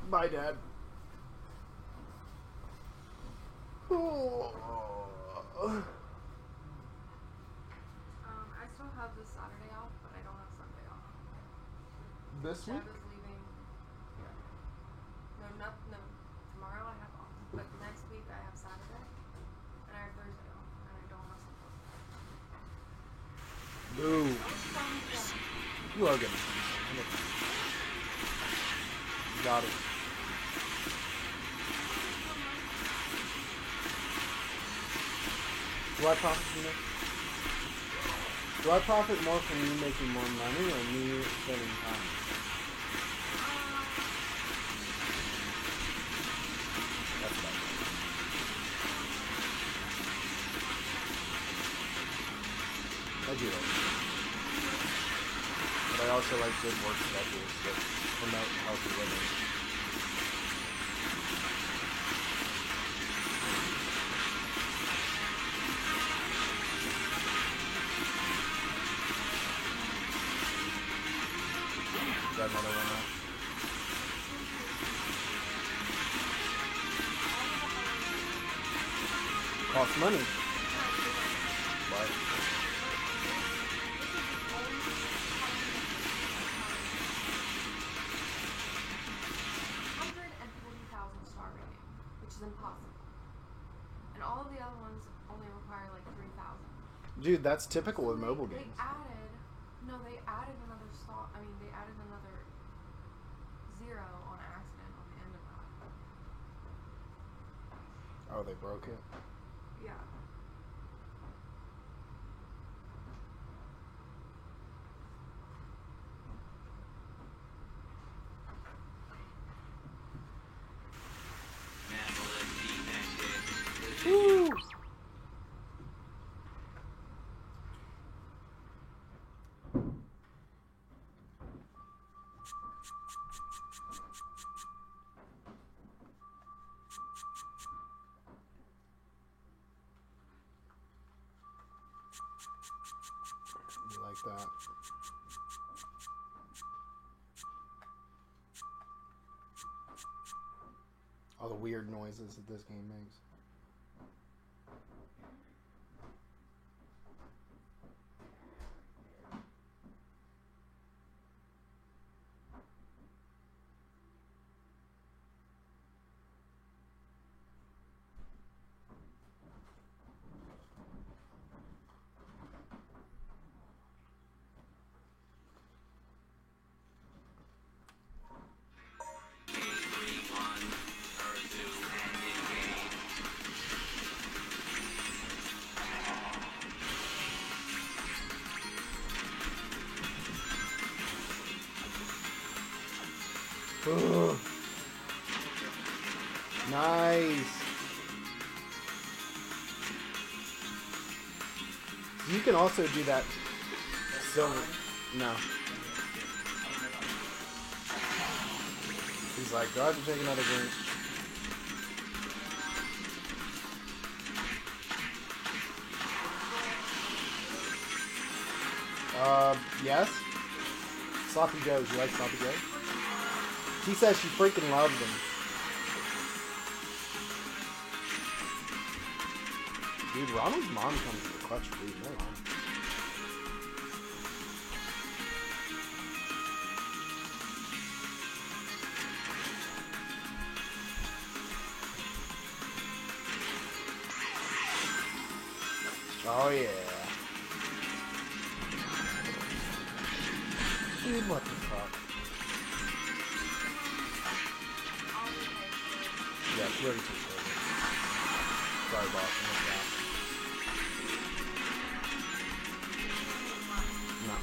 Bye, Dad. Oh. I still have this Saturday off, but I don't have Sunday off. This Dad week? is leaving. Yeah. No. Tomorrow I have off, but next week I have Saturday, and I have Thursday off, and I don't have Sunday. Boo. You are good. Got it. Do I profit from this? Do I profit more from you making more money or me spending time? That's better. I do like it. But I also like good work schedules that promote healthy living. Got another one out. Costs money. But star rating, which is impossible. And all of the other ones only require like 3,000. dude, that's typical with mobile games. They added another star. I mean, they added another 0 on accident on the end of that. Oh, they broke it? Yeah. Woo! You like that? All the weird noises that this game makes. Ugh. Nice. You can also do that silver. No. He's like, do I have to take another drink? Yes? Sloppy Joes. You like Sloppy Joes? She says she freaking loves them. Dude, Ronald's mom comes with a clutch food. No lie. Oh yeah. Dude, what the fuck? Yeah, she already took care of it. Sorry, boss. I missed out. No.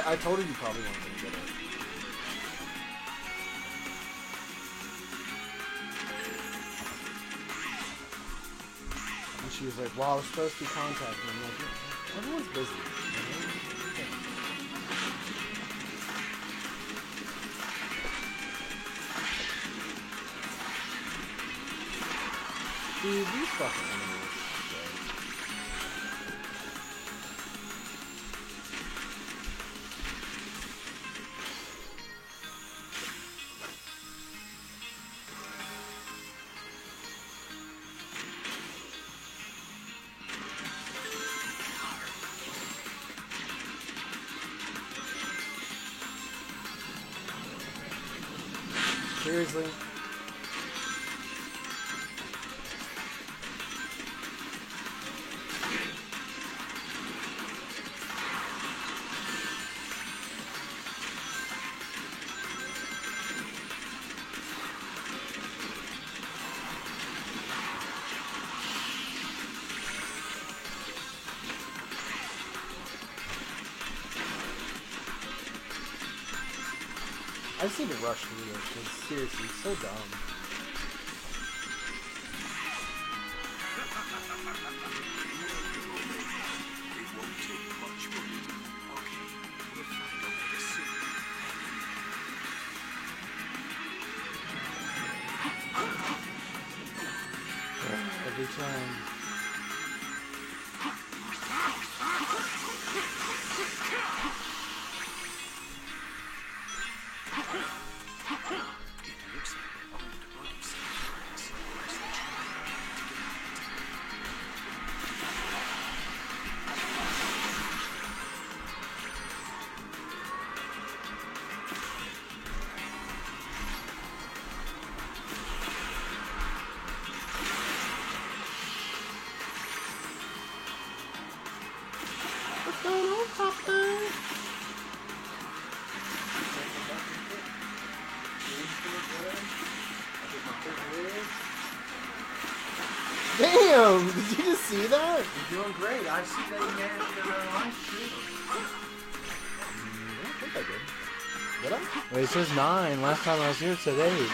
I told her you probably weren't going to get it. And she was like, well, I was supposed to be contacting him. I'm like, everyone's busy. You know? Dude, these fucking animals. Seriously? I just need to rush through this because seriously, it's so dumb. It won't take much, will it? Okay, we'll find a way to see. Every time. It looks like my old buddy Samurais. Where's the train to get out? What's going on, Papa? Damn! Did you just see that? You're doing great. I see that you managed to life too. I think I did. Did I? Wait, it says 9. Last time I was here, it said 8.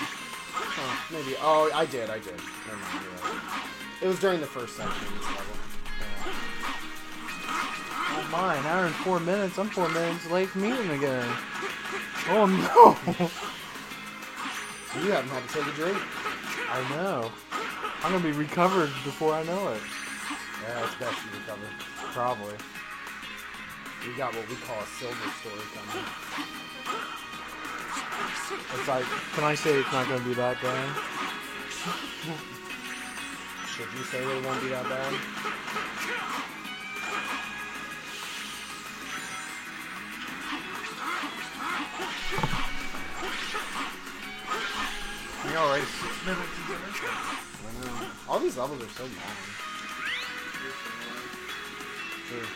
Oh, maybe. Oh, I did. Never mind. You're right. It was during the first section of this level. Oh my, an hour and 4 minutes. I'm 4 minutes late from eating again. Oh no! You haven't had to take a drink. I know. I'm gonna be recovered before I know it. Yeah, it's best you recover. Probably. We got what we call a silver story coming. It's like, can I say it's not gonna be that bad? Should you say that it won't be that bad? You're already 6 minutes into this. I know. All these levels are so long. True.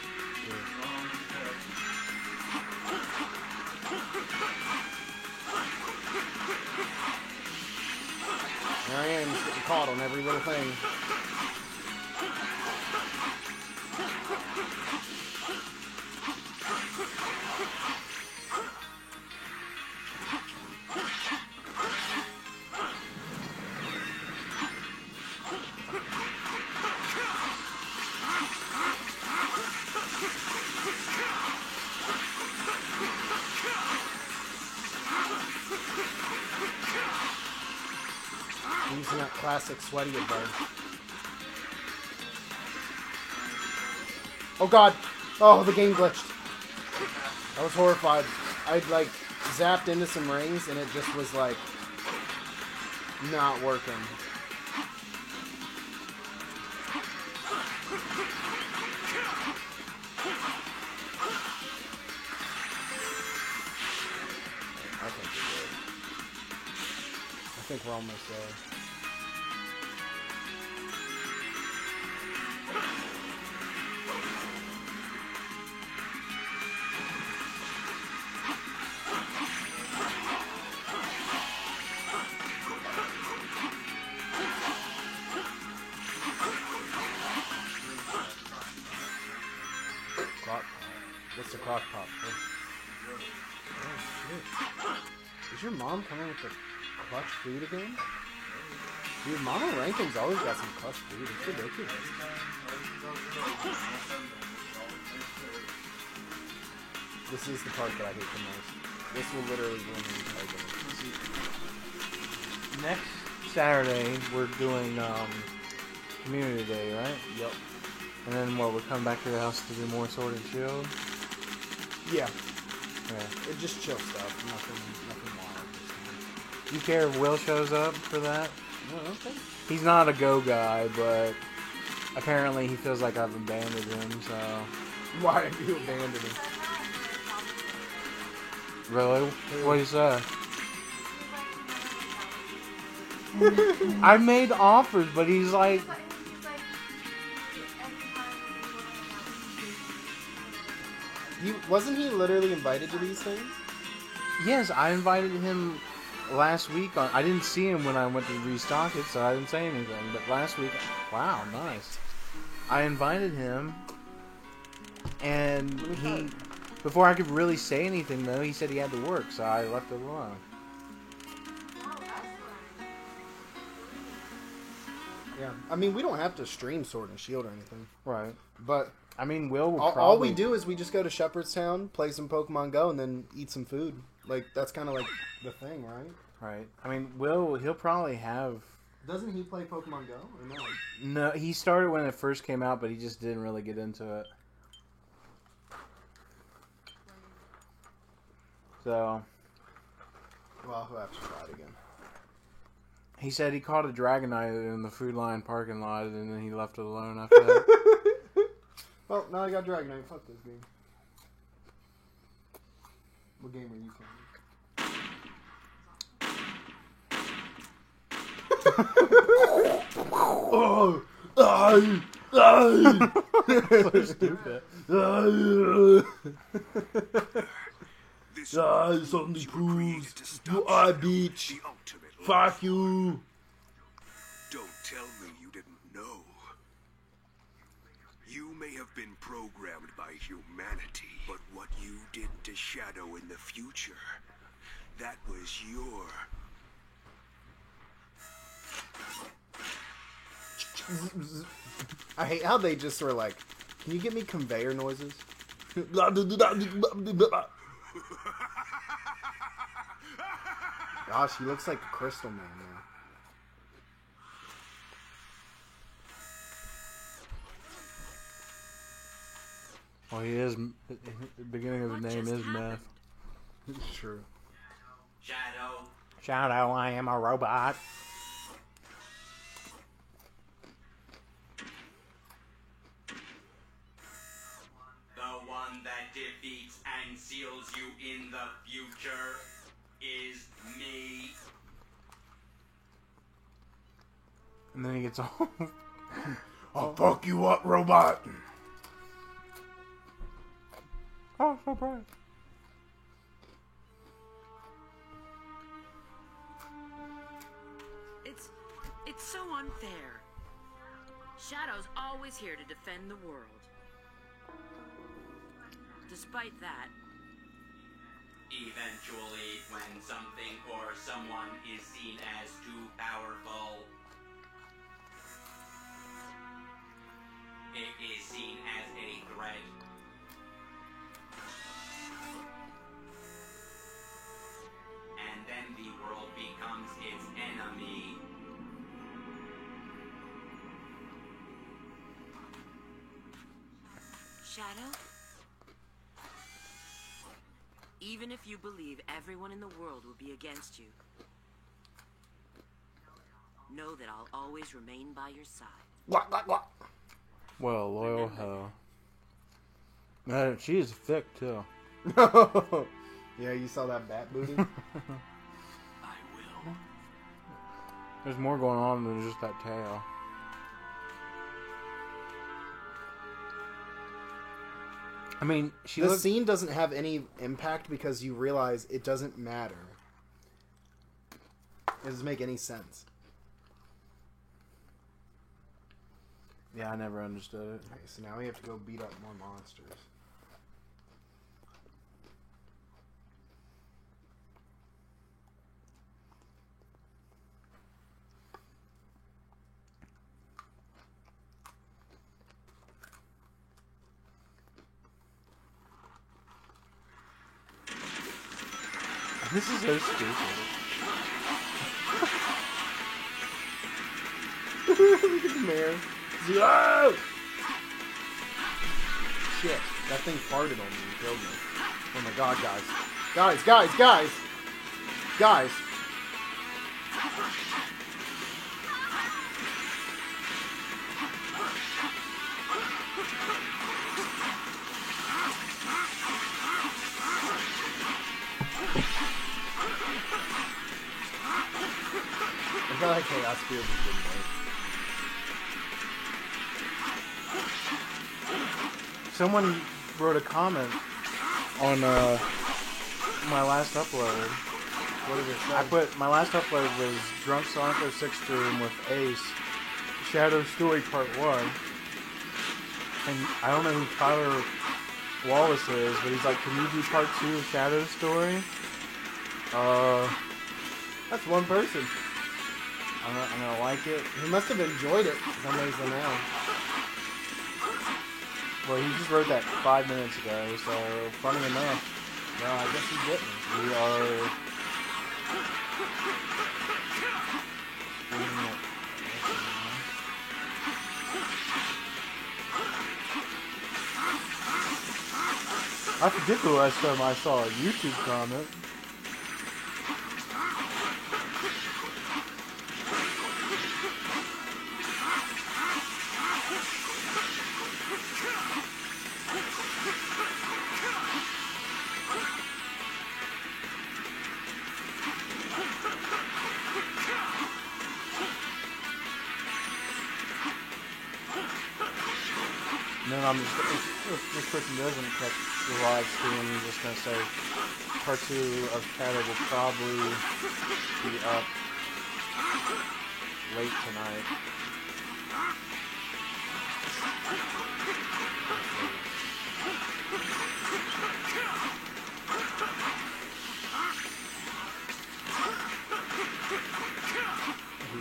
There I am, just getting caught on every little thing. Using that classic sweaty advice. Oh god! Oh, the game glitched. I was horrified. I'd like zapped into some rings and it just was like not working. think we're almost there. What's the crock pot for? Oh shit. Is your mom coming with the clutch food again? Dude, Mama Rankin's always got some clutch food. It's ridiculous. This is the part that I hate the most. This will literally ruin the entire game. Next Saturday, we're doing Community Day, right? Yep. And then what? We're coming back to the house to do more Sword and Shield. Yeah. Yeah. It's just chill stuff. Nothing wild. Do you care if Will shows up for that? No, okay. He's not a go guy, but apparently he feels like I've abandoned him. So. Why have you abandoned him? Really? What do you say? I made offers, but he's like. Wasn't he literally invited to these things? Yes, I invited him last week. I didn't see him when I went to restock it, so I didn't say anything. But last week, wow, nice. I invited him, and he, before I could really say anything though, he said he had to work, so I left it alone. Yeah, I mean, we don't have to stream Sword and Shield or anything. Right. But I mean, Will all we do is we just go to Shepherdstown, play some Pokemon Go, and then eat some food. Like, that's kind of like the thing, right? Right. I mean, he'll probably have... Doesn't he play Pokemon Go, or no? No, he started when it first came out, but he just didn't really get into it. So... Well, he'll have to try it again. He said he caught a Dragonite in the Food Lion parking lot, and then he left it alone after that. Well, now I got Dragonite. Fuck this game. What game are you playing? So stupid. This only proves you are beach. Fuck you. Don't tell me you didn't know. You may have been programmed by humanity, but what you did to Shadow in the future, that was your... I hate how they just were like, can you get me conveyor noises? Gosh, he looks like a Crystal Man now. Well, he is. The beginning of the name is Meth. It's true. Shadow, I am a robot. The one that defeats and seals you in the future is me. And then he gets all. I'll fuck you up, robot. Oh, so bright. It's so unfair. Shadow's always here to defend the world. Despite that, eventually, when something or someone is seen as too powerful, it is seen as a threat. And then the world becomes its enemy. Shadow? Even if you believe everyone in the world will be against you, know that I'll always remain by your side. Well, loyal hoe. She is thick too. Yeah, you saw that bat booty? I will. There's more going on than just that tail. I mean, The scene doesn't have any impact because you realize it doesn't matter. It doesn't make any sense. Yeah, I never understood it. Okay, so now we have to go beat up more monsters. This is so stupid. Look at the mayor. Zero! Shit, that thing farted on me and killed me. Oh my god, guys. Guys! I feel like Chaos Field is good, right? Someone wrote a comment on my last upload. What did it say? I put my last upload was Drunk Sonic 06 stream with Ace, Shadow Story Part 1. And I don't know who Tyler Wallace is, but he's like, can you do Part 2 of Shadow Story? That's one person. I'm gonna like it. He must have enjoyed it for some reason now. Well, he just wrote that 5 minutes ago, so funny enough. Well, I guess he didn't. We are streaming it. I forget the last time I saw a YouTube comment. And then I'm just, if this person doesn't catch the live stream, I'm just going to say Part 2 of Shadow will probably be up late tonight.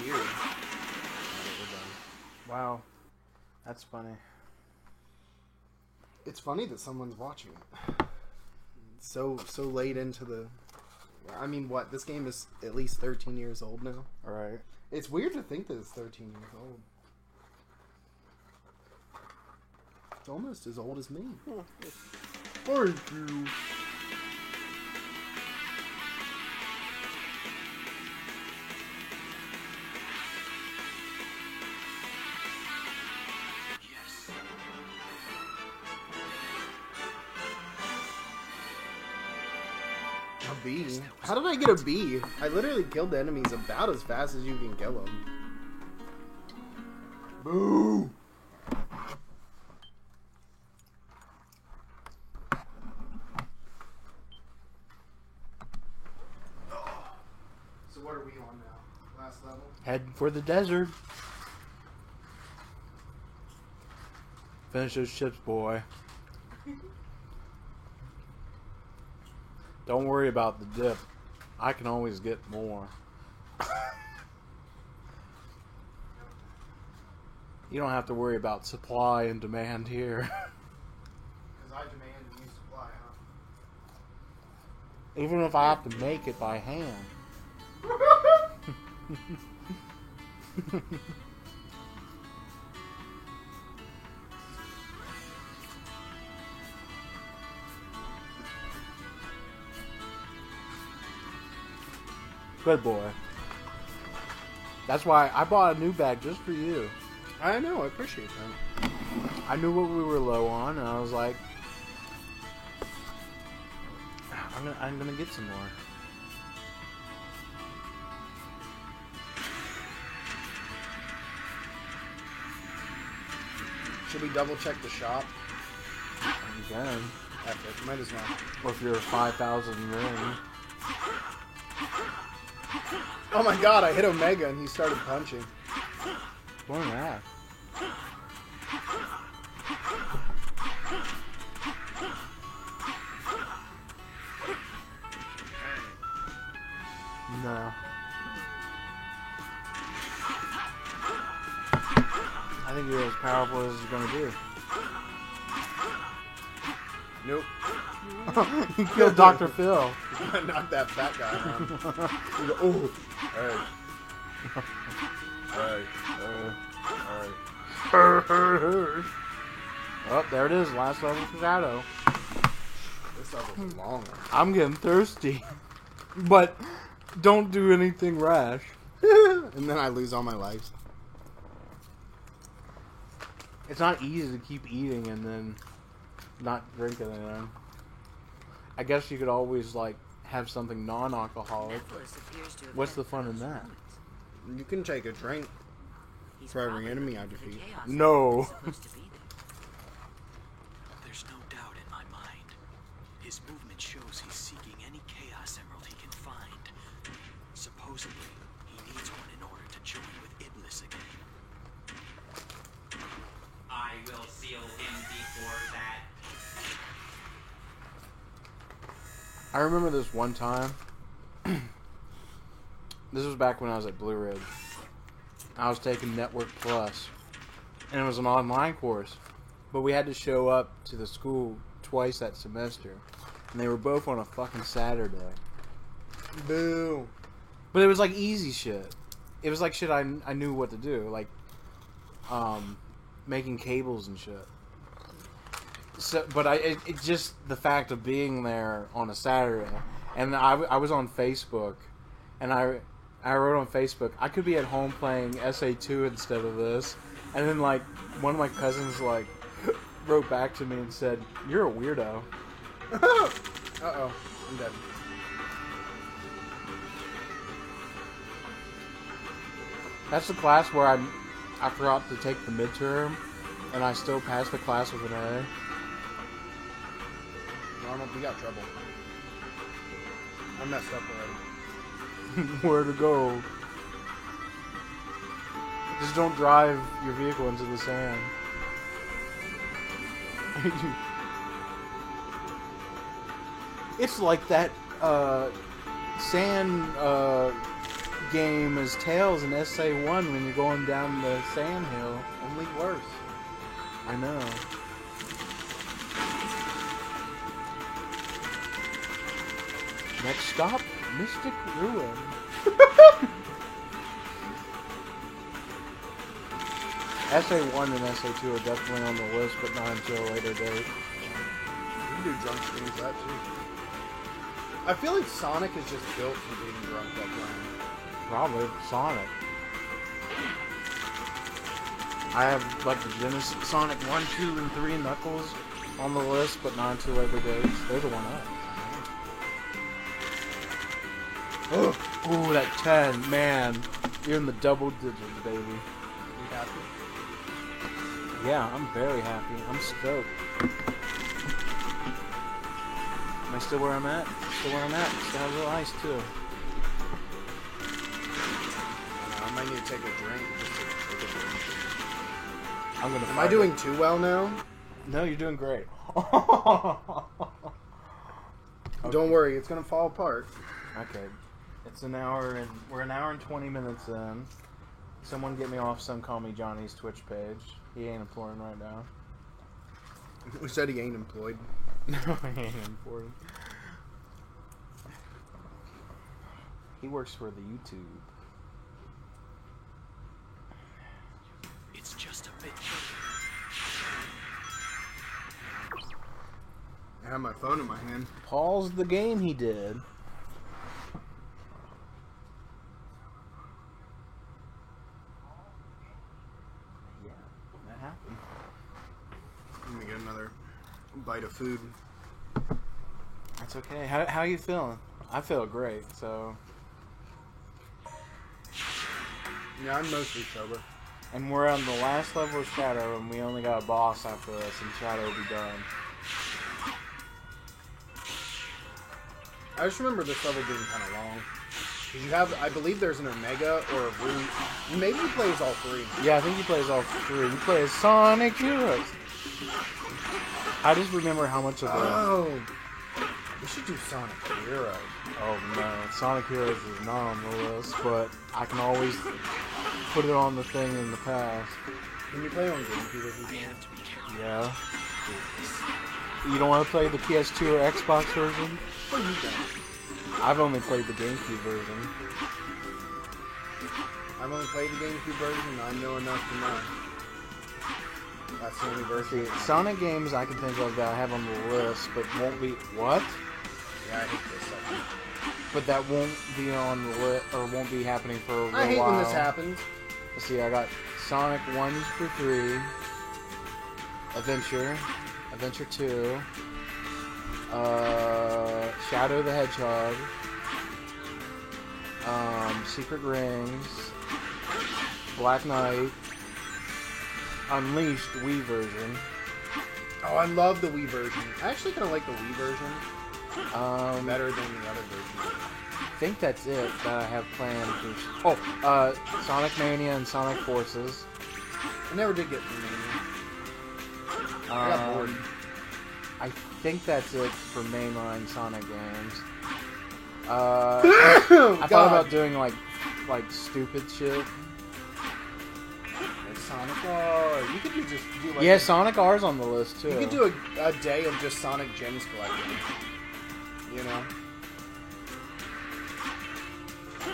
Weird. Wow. That's funny. It's funny that someone's watching it. So late into the... I mean, what? This game is at least 13 years old now? Alright. It's weird to think that it's 13 years old. It's almost as old as me. Thank you. A B? How did I get a B? I literally killed the enemies about as fast as you can kill them. Boo! So what are we on now? Last level? Head for the desert. Finish those chips, boy. Don't worry about the dip. I can always get more. You don't have to worry about supply and demand here. Because I demand and you supply, huh? Even if I have to make it by hand. Good boy. That's why I bought a new bag just for you. I know, I appreciate that. I knew what we were low on, and I was like, I'm gonna get some more. Should we double check the shop? You can. Epic. Might as well. With your 5,000 ring. Oh my god, I hit Omega and he started punching. More than that. No. I think you're as powerful as it's gonna be. Nope. You killed Dr. Phil. I knocked that fat guy around. You go, ooh. Hey. Hey. Oh, there it is. Last level for Shadow. This level's long. I'm getting thirsty. But don't do anything rash. And then I lose all my lives. It's not easy to keep eating and then not drinking anything. I guess you could always, like, have something non-alcoholic. What's the fun in that? You can take a drink for every enemy I defeat. No. There's no doubt in my mind. His movement shows he's seeking any Chaos Emerald he can find. Supposedly, he needs one in order to join with Iblis again. I will seal him before that. I remember this one time. This was back when I was at Blue Ridge. I was taking Network Plus, and it was an online course, but we had to show up to the school twice that semester, and they were both on a fucking Saturday. Boo. But it was like easy shit. It was like shit I knew what to do, like making cables and shit. So, but it just the fact of being there on a Saturday, and I was on Facebook, and I wrote on Facebook, I could be at home playing SA2 instead of this, and then like one of my cousins like wrote back to me and said, "You're a weirdo." Uh-oh, I'm dead. That's the class where I forgot to take the midterm, and I still passed the class with an A. Ronald, we got trouble. I messed up already. Where to go? Just don't drive your vehicle into the sand. It's like that sand game as Tails in SA1 when you're going down the sand hill. Only worse. I know. Next stop, Mystic Ruin. SA1 and SA2 are definitely on the list, but not until a later date. You can do drunk streams that too. I feel like Sonic is just built for being drunk while playing. Probably Sonic. I have like the Genesis Sonic 1, 2, and 3 Knuckles on the list, but not until later dates. They're the one up. Oh, that 10, man. You're in the double digits, baby. You happy? Yeah, I'm very happy. I'm stoked. Am I still where I'm at? Still where I'm at. Still have a little ice, too. I might need to take a drink. Just to take a drink. I'm gonna. Am I doing too well now? No, you're doing great. Don't worry, it's gonna fall apart. Okay. It's an hour and we're an hour and 20 minutes in. Someone get me off Some Call Me Johnny's Twitch page. He ain't employing right now. We said he ain't employed. No, he ain't employed. He works for the YouTube. It's just a bit. I have my phone in my hand. Pause the game he did. Yeah, that happened. Let me get another bite of food. That's okay. How are you feeling? I feel great, so... Yeah, I'm mostly sober. And we're on the last level of Shadow, and we only got a boss after this, and Shadow will be done. I just remember this level being kind of long. 'Cause you have, I believe there's an Omega or a Room. Maybe he plays all three. Yeah, I think he plays all three. He plays Sonic Heroes. I just remember how much of the... Oh, we should do Sonic Heroes. Oh no, Sonic Heroes is not on the list, but I can always put it on the thing in the past. Can you play on GameCube if you can? Yeah. You don't want to play the PS2 or Xbox version? What are you doing? I've only played the GameCube version. I've only played the GameCube version. I know enough to know. That's the only version. See, Sonic games I can think of that I have on the list, but won't be... What? Yeah, I hate this section. But that won't be on the list, or won't be happening for a while. I hate when this happens. Let's see, I got Sonic 1 through 3, Adventure, Adventure 2, Shadow the Hedgehog, Secret Rings, Black Knight, Unleashed Wii version. Oh, I love the Wii version. I actually kind of like the Wii version better than the other version. I think that's it that I have planned. Sonic Mania and Sonic Forces. I never did get through Mania. I got bored. I think that's it for mainline Sonic games. I thought about doing like stupid shit. Like Sonic R. You could just do like Sonic R's on the list too. You could do a day of just Sonic Gems collecting. You know?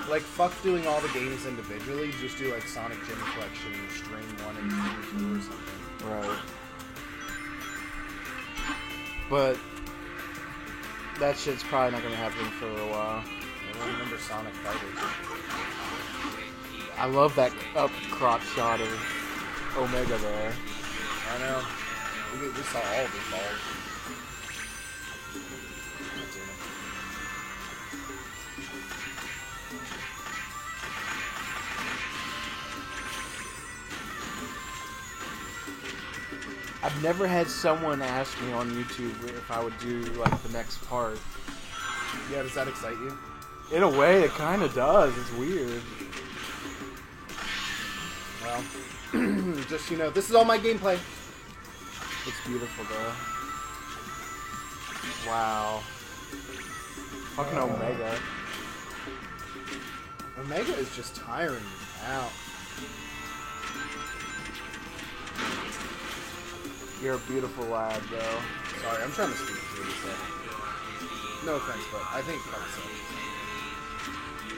Like, fuck doing all the games individually, just do like Sonic Gem Collection, String 1 and 2 or something. Right. But that shit's probably not gonna happen for a while. I remember Sonic Fighters. I love that up crop shot of Omega there. I know. We saw all of his balls. I've never had someone ask me on YouTube if I would do like the next part. Yeah, does that excite you? In a way, it kind of does. It's weird. Well, just, you know, this is all my gameplay. It's beautiful, though. Wow. Fucking Omega. Omega is just tiring me out. You're a beautiful lad, though. Sorry, I'm trying to speak through this. No offense, but I think that's it.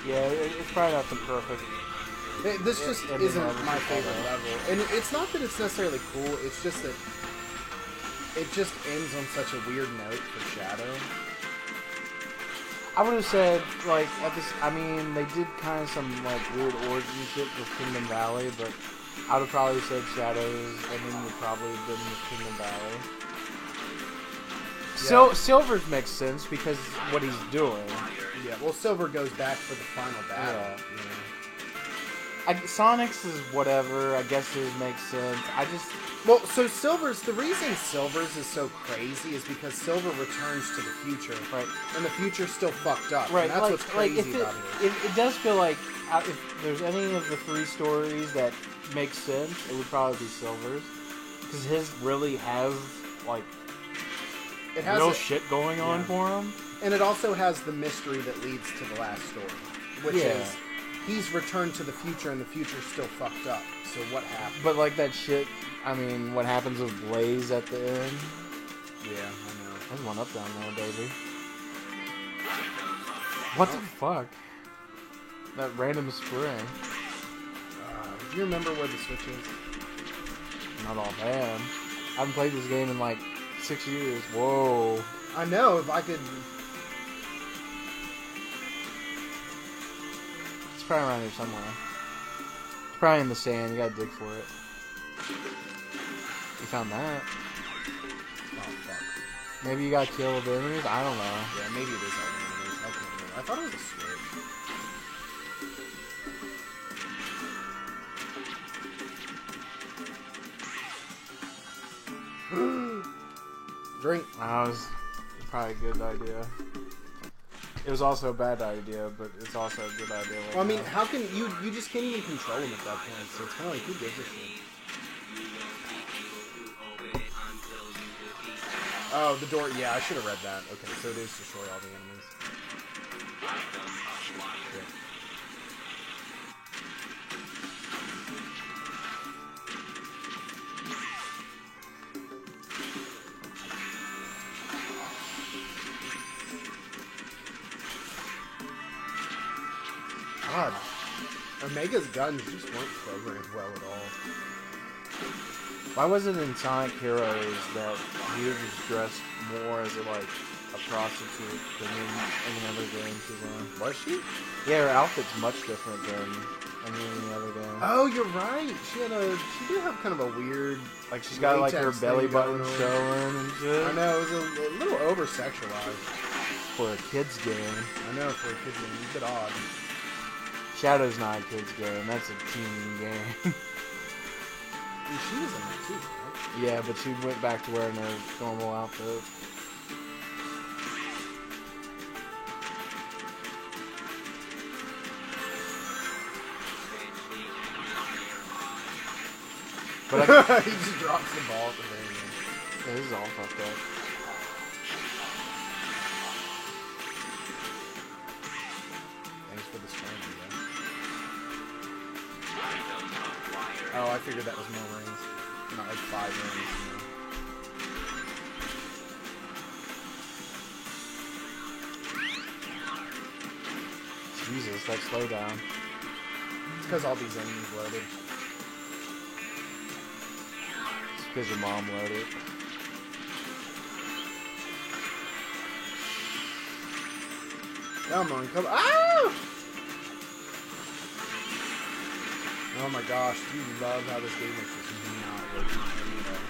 Yeah, it's probably not the perfect. This just isn't my favorite level. And it's not that it's necessarily cool, it's just that it just ends on such a weird note for Shadow. I would have said, like, at this, I mean, they did kind of some, like, weird origin shit with Kingdom Valley, but I would have probably said Shadows, and then would probably have been with Kingdom Valley. Yeah. Silver's makes sense because what he's doing. Yeah, well, Silver goes back for the final battle. Yeah. You know? Sonic's is whatever. I guess it makes sense. Well, so the reason Silver's is so crazy is because Silver returns to the future, right? And the future's still fucked up. Right. And that's what's crazy about it. It does feel like if there's any of the three stories that make sense, it would probably be Silver's, because his really has like real shit going on for him, and it also has the mystery that leads to the last story, which is he's returned to the future and the future's still fucked up. So what happened? But like that shit, I mean, what happens with Blaze at the end? Yeah, I know. There's one up down there, baby. What the fuck? That random spring. Do you remember where the switch is? Not offhand. I haven't played this game in like 6 years. Whoa. I know, if I could... It's probably around here somewhere. It's probably in the sand. You gotta dig for it. You found that. Oh, fuck. Maybe you gotta kill the enemies? I don't know. Yeah, maybe it is all the enemies. I can't remember. I thought it was a switch. Drink. That was probably a good idea. It was also a bad idea, but it's also a good idea. Right Well, I mean, now. how can you just can't even control him at that point, so it's kind of like, who gives a shit? Oh, the door, yeah, I should have read that. Okay, so it is destroy all the enemies. Yeah. God, Omega's guns just weren't programmed well at all. Why wasn't in Sonic Heroes that he was dressed more as like a prostitute than in any other game she's in? Was she? Yeah, her outfit's much different than any other game. Oh, you're right. She did have kind of a weird, Like she's got like her latex belly thing button going on. showing and shit. I know, it was a little over-sexualized. For a kid's game. I know, for a kid's game, it's a bit odd. Shadow's not a kid's game, that's a teen game. And she was in that too, right? Yeah, but she went back to wearing her normal outfit. But he just drops the ball at the very end. Yeah, this is all fucked up. Thanks for the screen, yeah. Oh, I figured that was more rings. Not like 5 rings. Jesus, that slowdown. It's because all these enemies loaded. It's because your mom loaded. Come on, come on. Ah! Oh my gosh, do you love how this game is just not working for me though?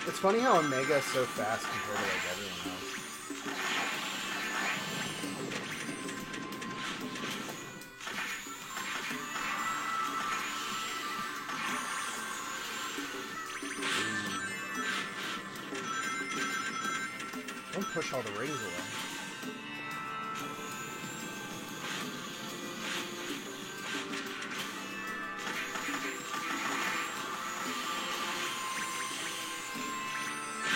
It's funny how Omega is so fast compared to like everyone else. Don't push all the rings away.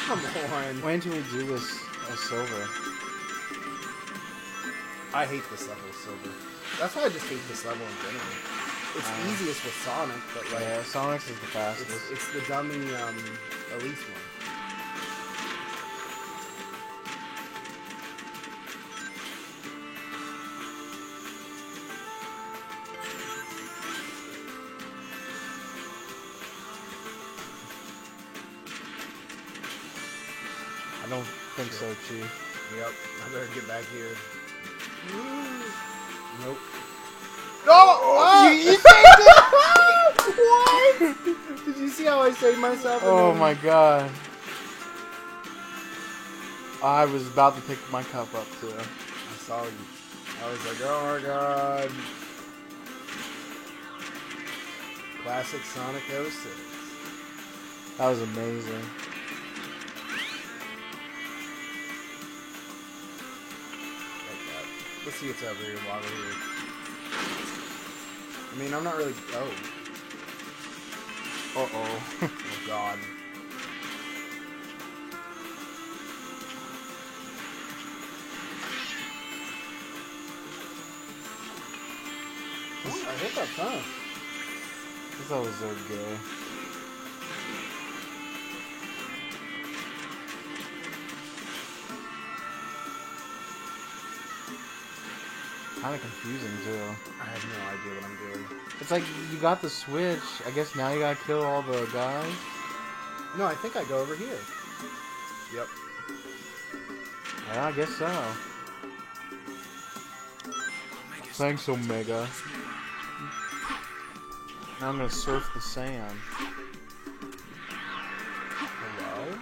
Come on. Why didn't we do this as silver? I hate this level of silver. That's why I just hate this level in general. It's easiest with Sonic, but like Yeah, Sonic's is the fastest. it's the dummy Elise one. I don't think so, Chi. Yep. I better get back here. Nope. Oh! You saved it! What? Did you see how I saved myself? Oh my god. I was about to pick my cup up too. I saw you. I was like, oh my god. Classic Sonic 06. That was amazing. Like that. Let's see what's over here while we're here. I mean, I'm not really. Oh. Uh-oh. Oh god. I hit that fun. That was so gay. kind of confusing too. I have no idea what I'm doing. It's like you got the switch. I guess now you gotta kill all the guys. No, I think I go over here. Yep. Yeah, I guess so. Thanks, Omega. Now I'm gonna surf the sand. Hello?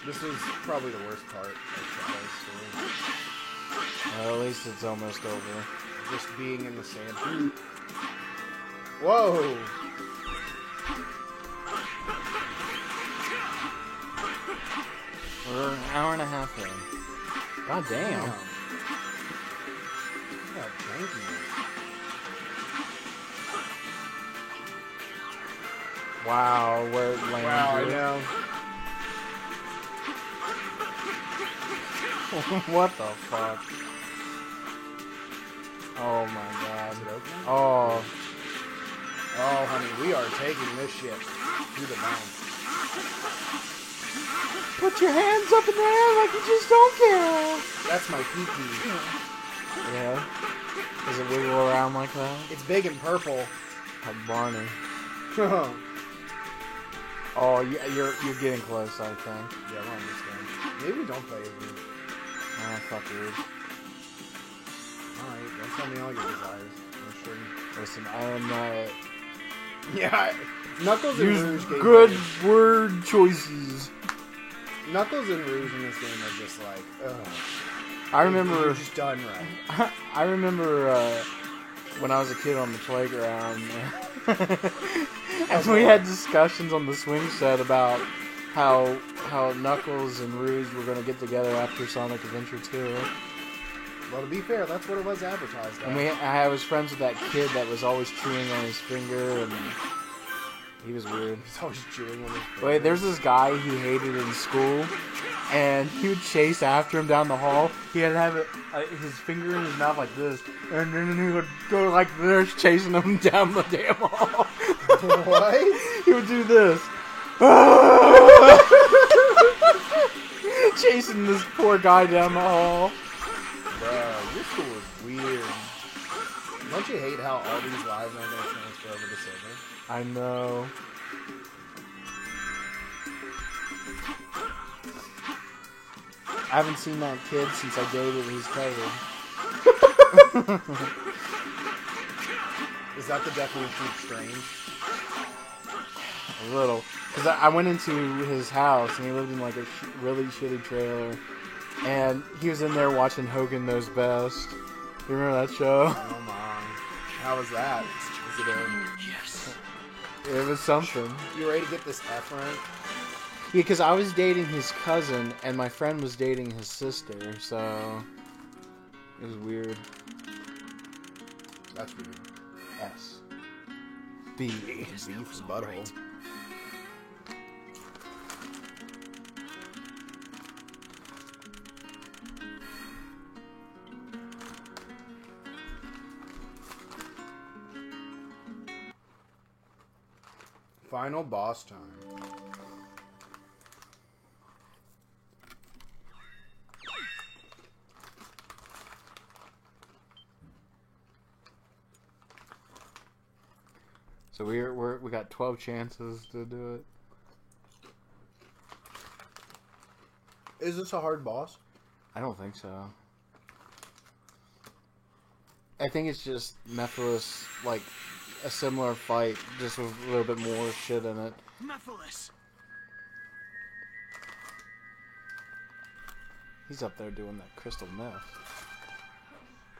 This is probably the worst part of Shadow's story. Well, at least it's almost over. Just being in the sand. Whoa! We're an hour and a half in. God damn. Yeah, janky. Wow, where it landed. Wow, I know. What the fuck? Oh my god. Is it open? Oh. Oh, honey, we are taking this shit to the bank. Put your hands up in the air like you just don't care. That's my kiki. Yeah. Does it wiggle around like that? It's big and purple. Like Barney. Oh, you're getting close, I think. Yeah, I understand. Maybe we don't play as you. Ah, fuck you. Alright, don't tell me all your desires. I'm sure. Listen, I am Yeah, Knuckles and use Rouge gave good me- word choices. Knuckles and Rouge in this game are just like, ugh. I remember. You're just done right. I remember when I was a kid on the playground, and we had discussions on the swing set about how Knuckles and Rouge were going to get together after Sonic Adventure 2. Well, to be fair, that's what it was advertised as. And I was friends with that kid that was always chewing on his finger, and he was weird. He's always chewing on his finger. Wait, there's this guy he hated in school, and he would chase after him down the hall. He had to have his finger in his mouth like this, and then he would go like this, chasing him down the damn hall. What? He would do this. Chasing this poor guy down the hall. Bro, your school is weird. Don't you hate how all these lives aren't going to transfer over to Silver? I know. I haven't seen that kid since I dated his cousin. Is that the definition of strange? A little. Because I went into his house, and he lived in like a really shitty trailer. And he was in there watching Hogan Knows Best. You remember that show? Oh my. How was that? Is it Yes. It was something. you ready to get this F rank? Yeah, because I was dating his cousin, and my friend was dating his sister, so it was weird. That's weird. S. B. Beef's butthole. Final boss time. So we got 12 chances to do it. Is this a hard boss? I don't think so. I think it's just Mephiles, like a similar fight, just with a little bit more shit in it. Mephiles! He's up there doing that crystal meth.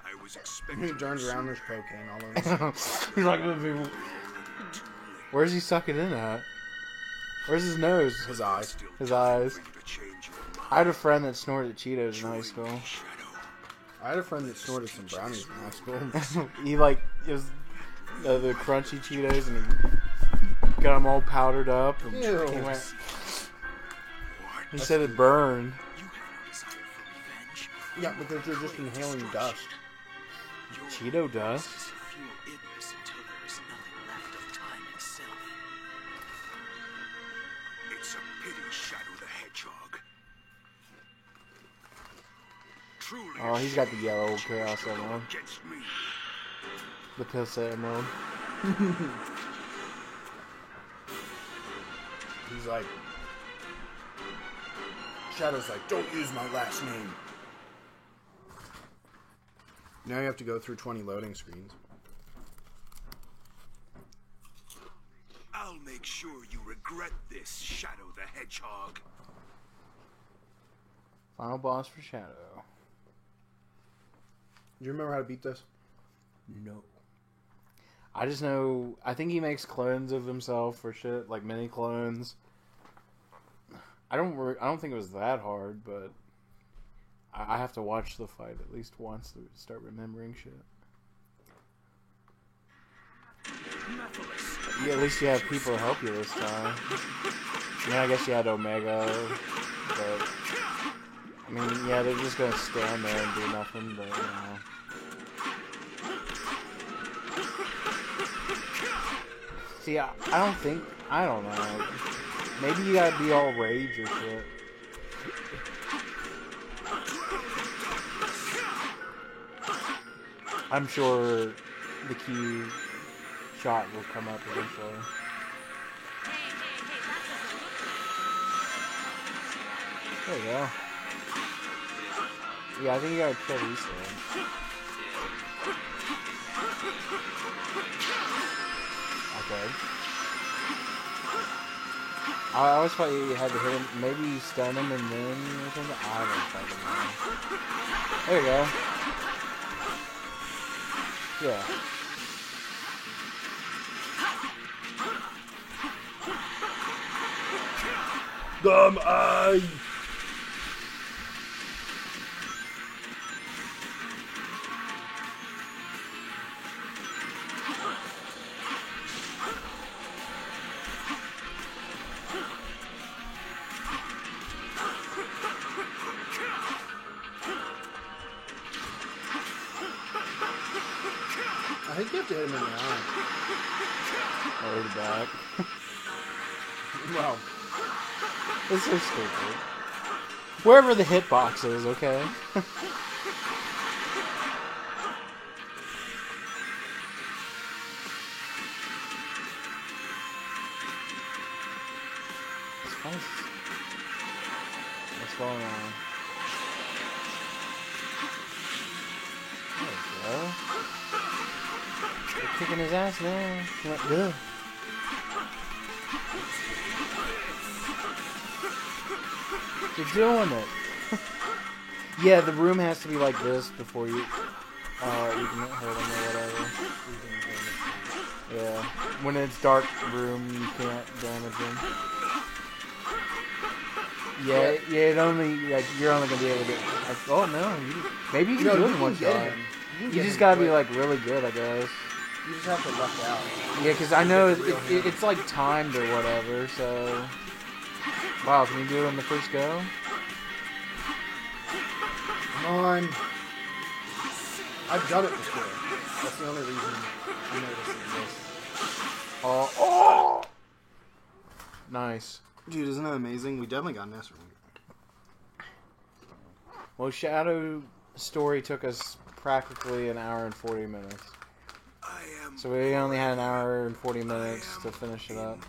I was expecting. He turns around, there's cocaine all over his He's like, where's he sucking in at? Where's his nose? His eye. His eyes. I had a friend that snorted Cheetos in high school. I had a friend that snorted some brownies in high school. He like, it was the crunchy Cheetos, and he got them all powdered up. And Ew. he said it burned. Yeah, because you're just inhaling dust. Cheeto dust? Shadow the Hedgehog. Truly Oh, he's got the yellow Chaos Emerald. against me. The Pilsa Emerald. He's like, Shadow's like, don't use my last name. Now you have to go through 20 loading screens. I'll make sure you regret this, Shadow the Hedgehog. Final boss for Shadow. Do you remember how to beat this? No. I just know, I think he makes clones of himself for shit, like mini clones. I don't think it was that hard, but I have to watch the fight at least once to start remembering shit. Yeah, at least you have people to help you this time. I mean, I guess you had Omega, but I mean, yeah, they're just gonna stand there and do nothing, but you know. See, I don't know. Maybe you gotta be all rage or shit. I'm sure the key shot will come up eventually. There you go. Yeah, I think you gotta kill these things. Okay. I always thought you had to hit him. Maybe you stun him and then or something. I don't fucking know. There you go. Yeah. Dumb eye! I think you have to hit him in the eye. Or the back. Well, It's so stupid. Wherever the hitbox is, okay? What's going on? There we go. They're kicking his ass now. He went good. You're doing it. Yeah, the room has to be like this before you can hurt him or whatever. Yeah, when it's dark room, you can't damage him. Yeah, it only like you're only gonna be able to get. Like, oh no, maybe you can do it in one shot. You just gotta be like really good, I guess. You just have to luck out. Yeah, because I know it's like timed or whatever. So, wow, can you do it on the first go? Come on. I've done it before. That's the only reason I noticed this. Oh! Nice. Dude, isn't that amazing? We definitely got this one. Well, Shadow Story took us practically an hour and 40 minutes. So we only had an hour and 40 minutes to finish it up.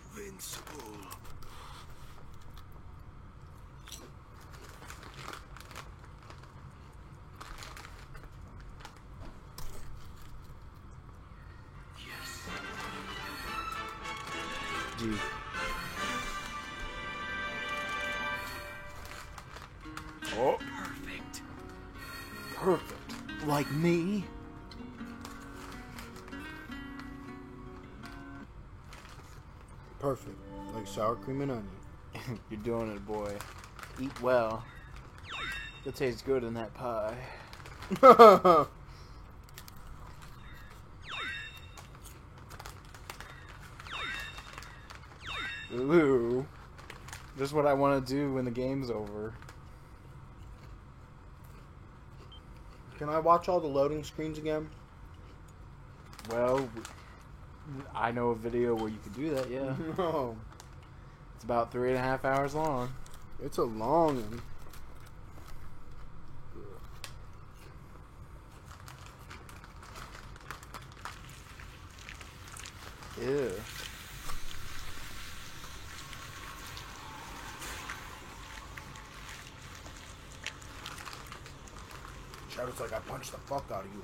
G. Oh. Perfect. Perfect. Like me. Perfect. Like sour cream and onion. You're doing it, boy. Eat well. It tastes good in that pie. Ooh. Just what I want to do when the game's over. Can I watch all the loading screens again? Well, I know a video where you can do that, yeah. No. It's about 3.5 hours long. It's a long one. Ew. Shadow's like, I punched the fuck out of you.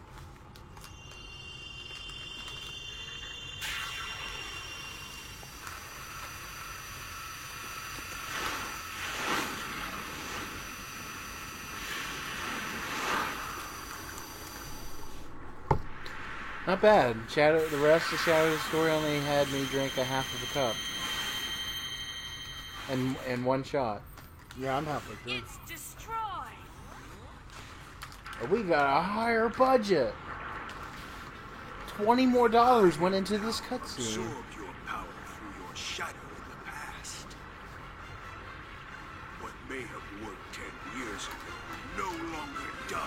Not bad. Shadow. The rest of Shadow's story only had me drink a half of a cup. In one shot. Yeah, I'm halfway through. It's destroyed. We got a higher budget. $20 more went into this cutscene. Absorb your power through your shadow in the past. What may have worked 10 years ago no longer does.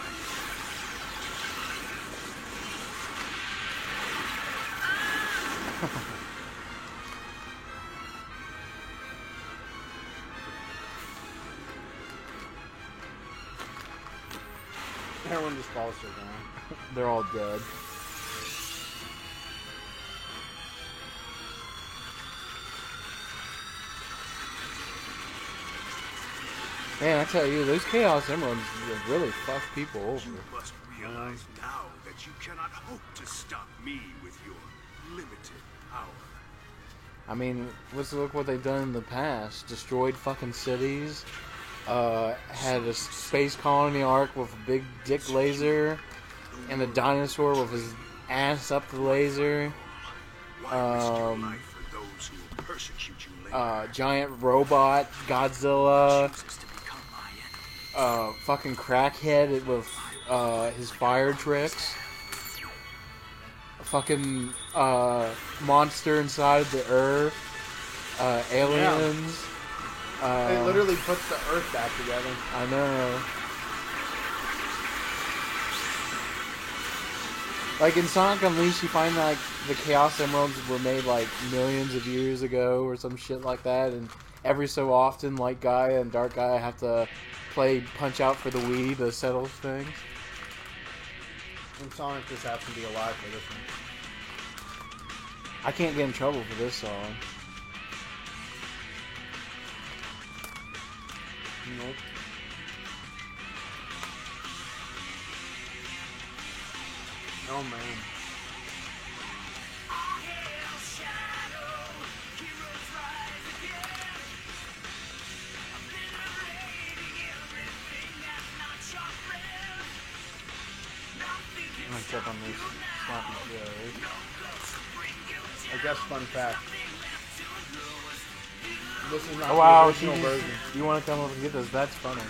Everyone just falls to the ground. They're all dead. Man, I tell you, those Chaos Emeralds really fuck people over. You must realize now that you cannot hope to stop me with your limited power. I mean, let's look what they've done in the past. Destroyed fucking cities. Had a space colony arc with a big dick laser. And a dinosaur with his ass up the laser. Why risk your life for those who will persecute you later? Giant robot, Godzilla. Chooses to become my enemy. Fucking crackhead with his fire tricks. A fucking monster inside the earth. Aliens. It literally puts the Earth back together. I know. Like in Sonic Unleashed, you find like the Chaos Emeralds were made like millions of years ago or some shit like that, and every so often, like Gaia and Dark Gaia have to play Punch Out for the Wii to settle things. And Sonic just happens to be alive for this one. I can't get in trouble for this song. Nope. Oh man. I'm gonna check on this Sloppy Joe. I guess fun fact. This is not Oh wow, the original version. you want to come over and get this? That's funny.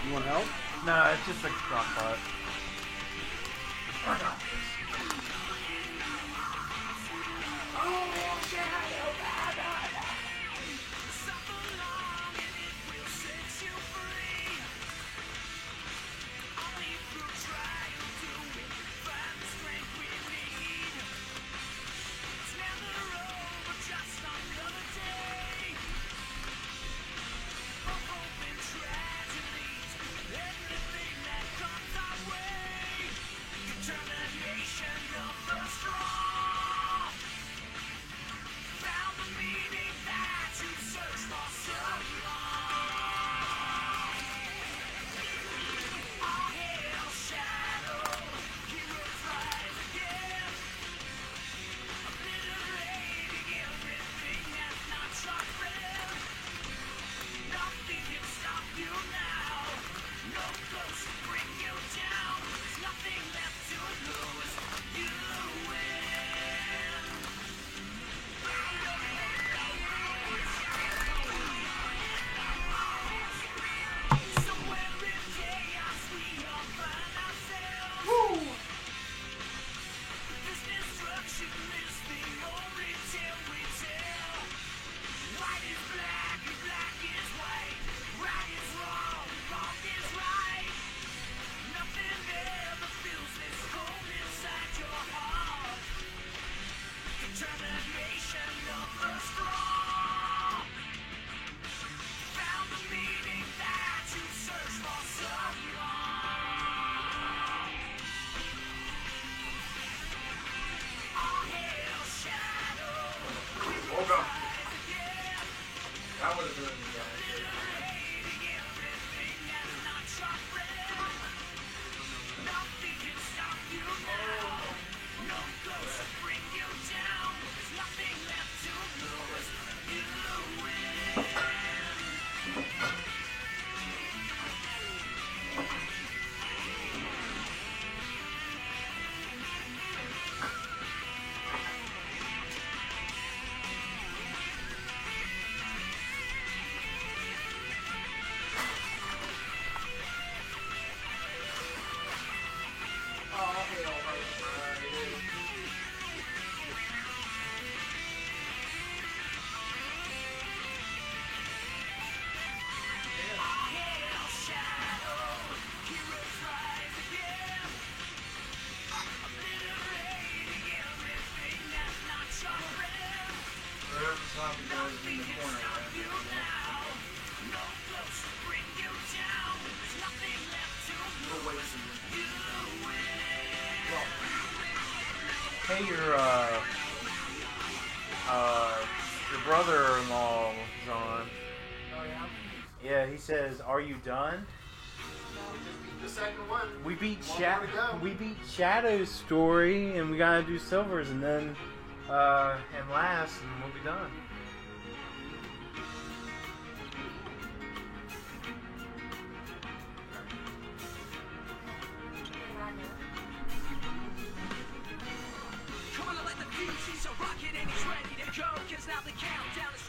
You want help? No, it's just like a crock pot. coffee goes in the corner. Hey, your brother-in-law is on. Oh yeah. Yeah, he says, "Are you done?" The second one. We beat One more to go. We beat Shadow's story, and we gotta do Silver's, and then and last, and we'll be done. Come on, let the fuse, he's a rocket and he's ready to go. 'Cause now the countdown is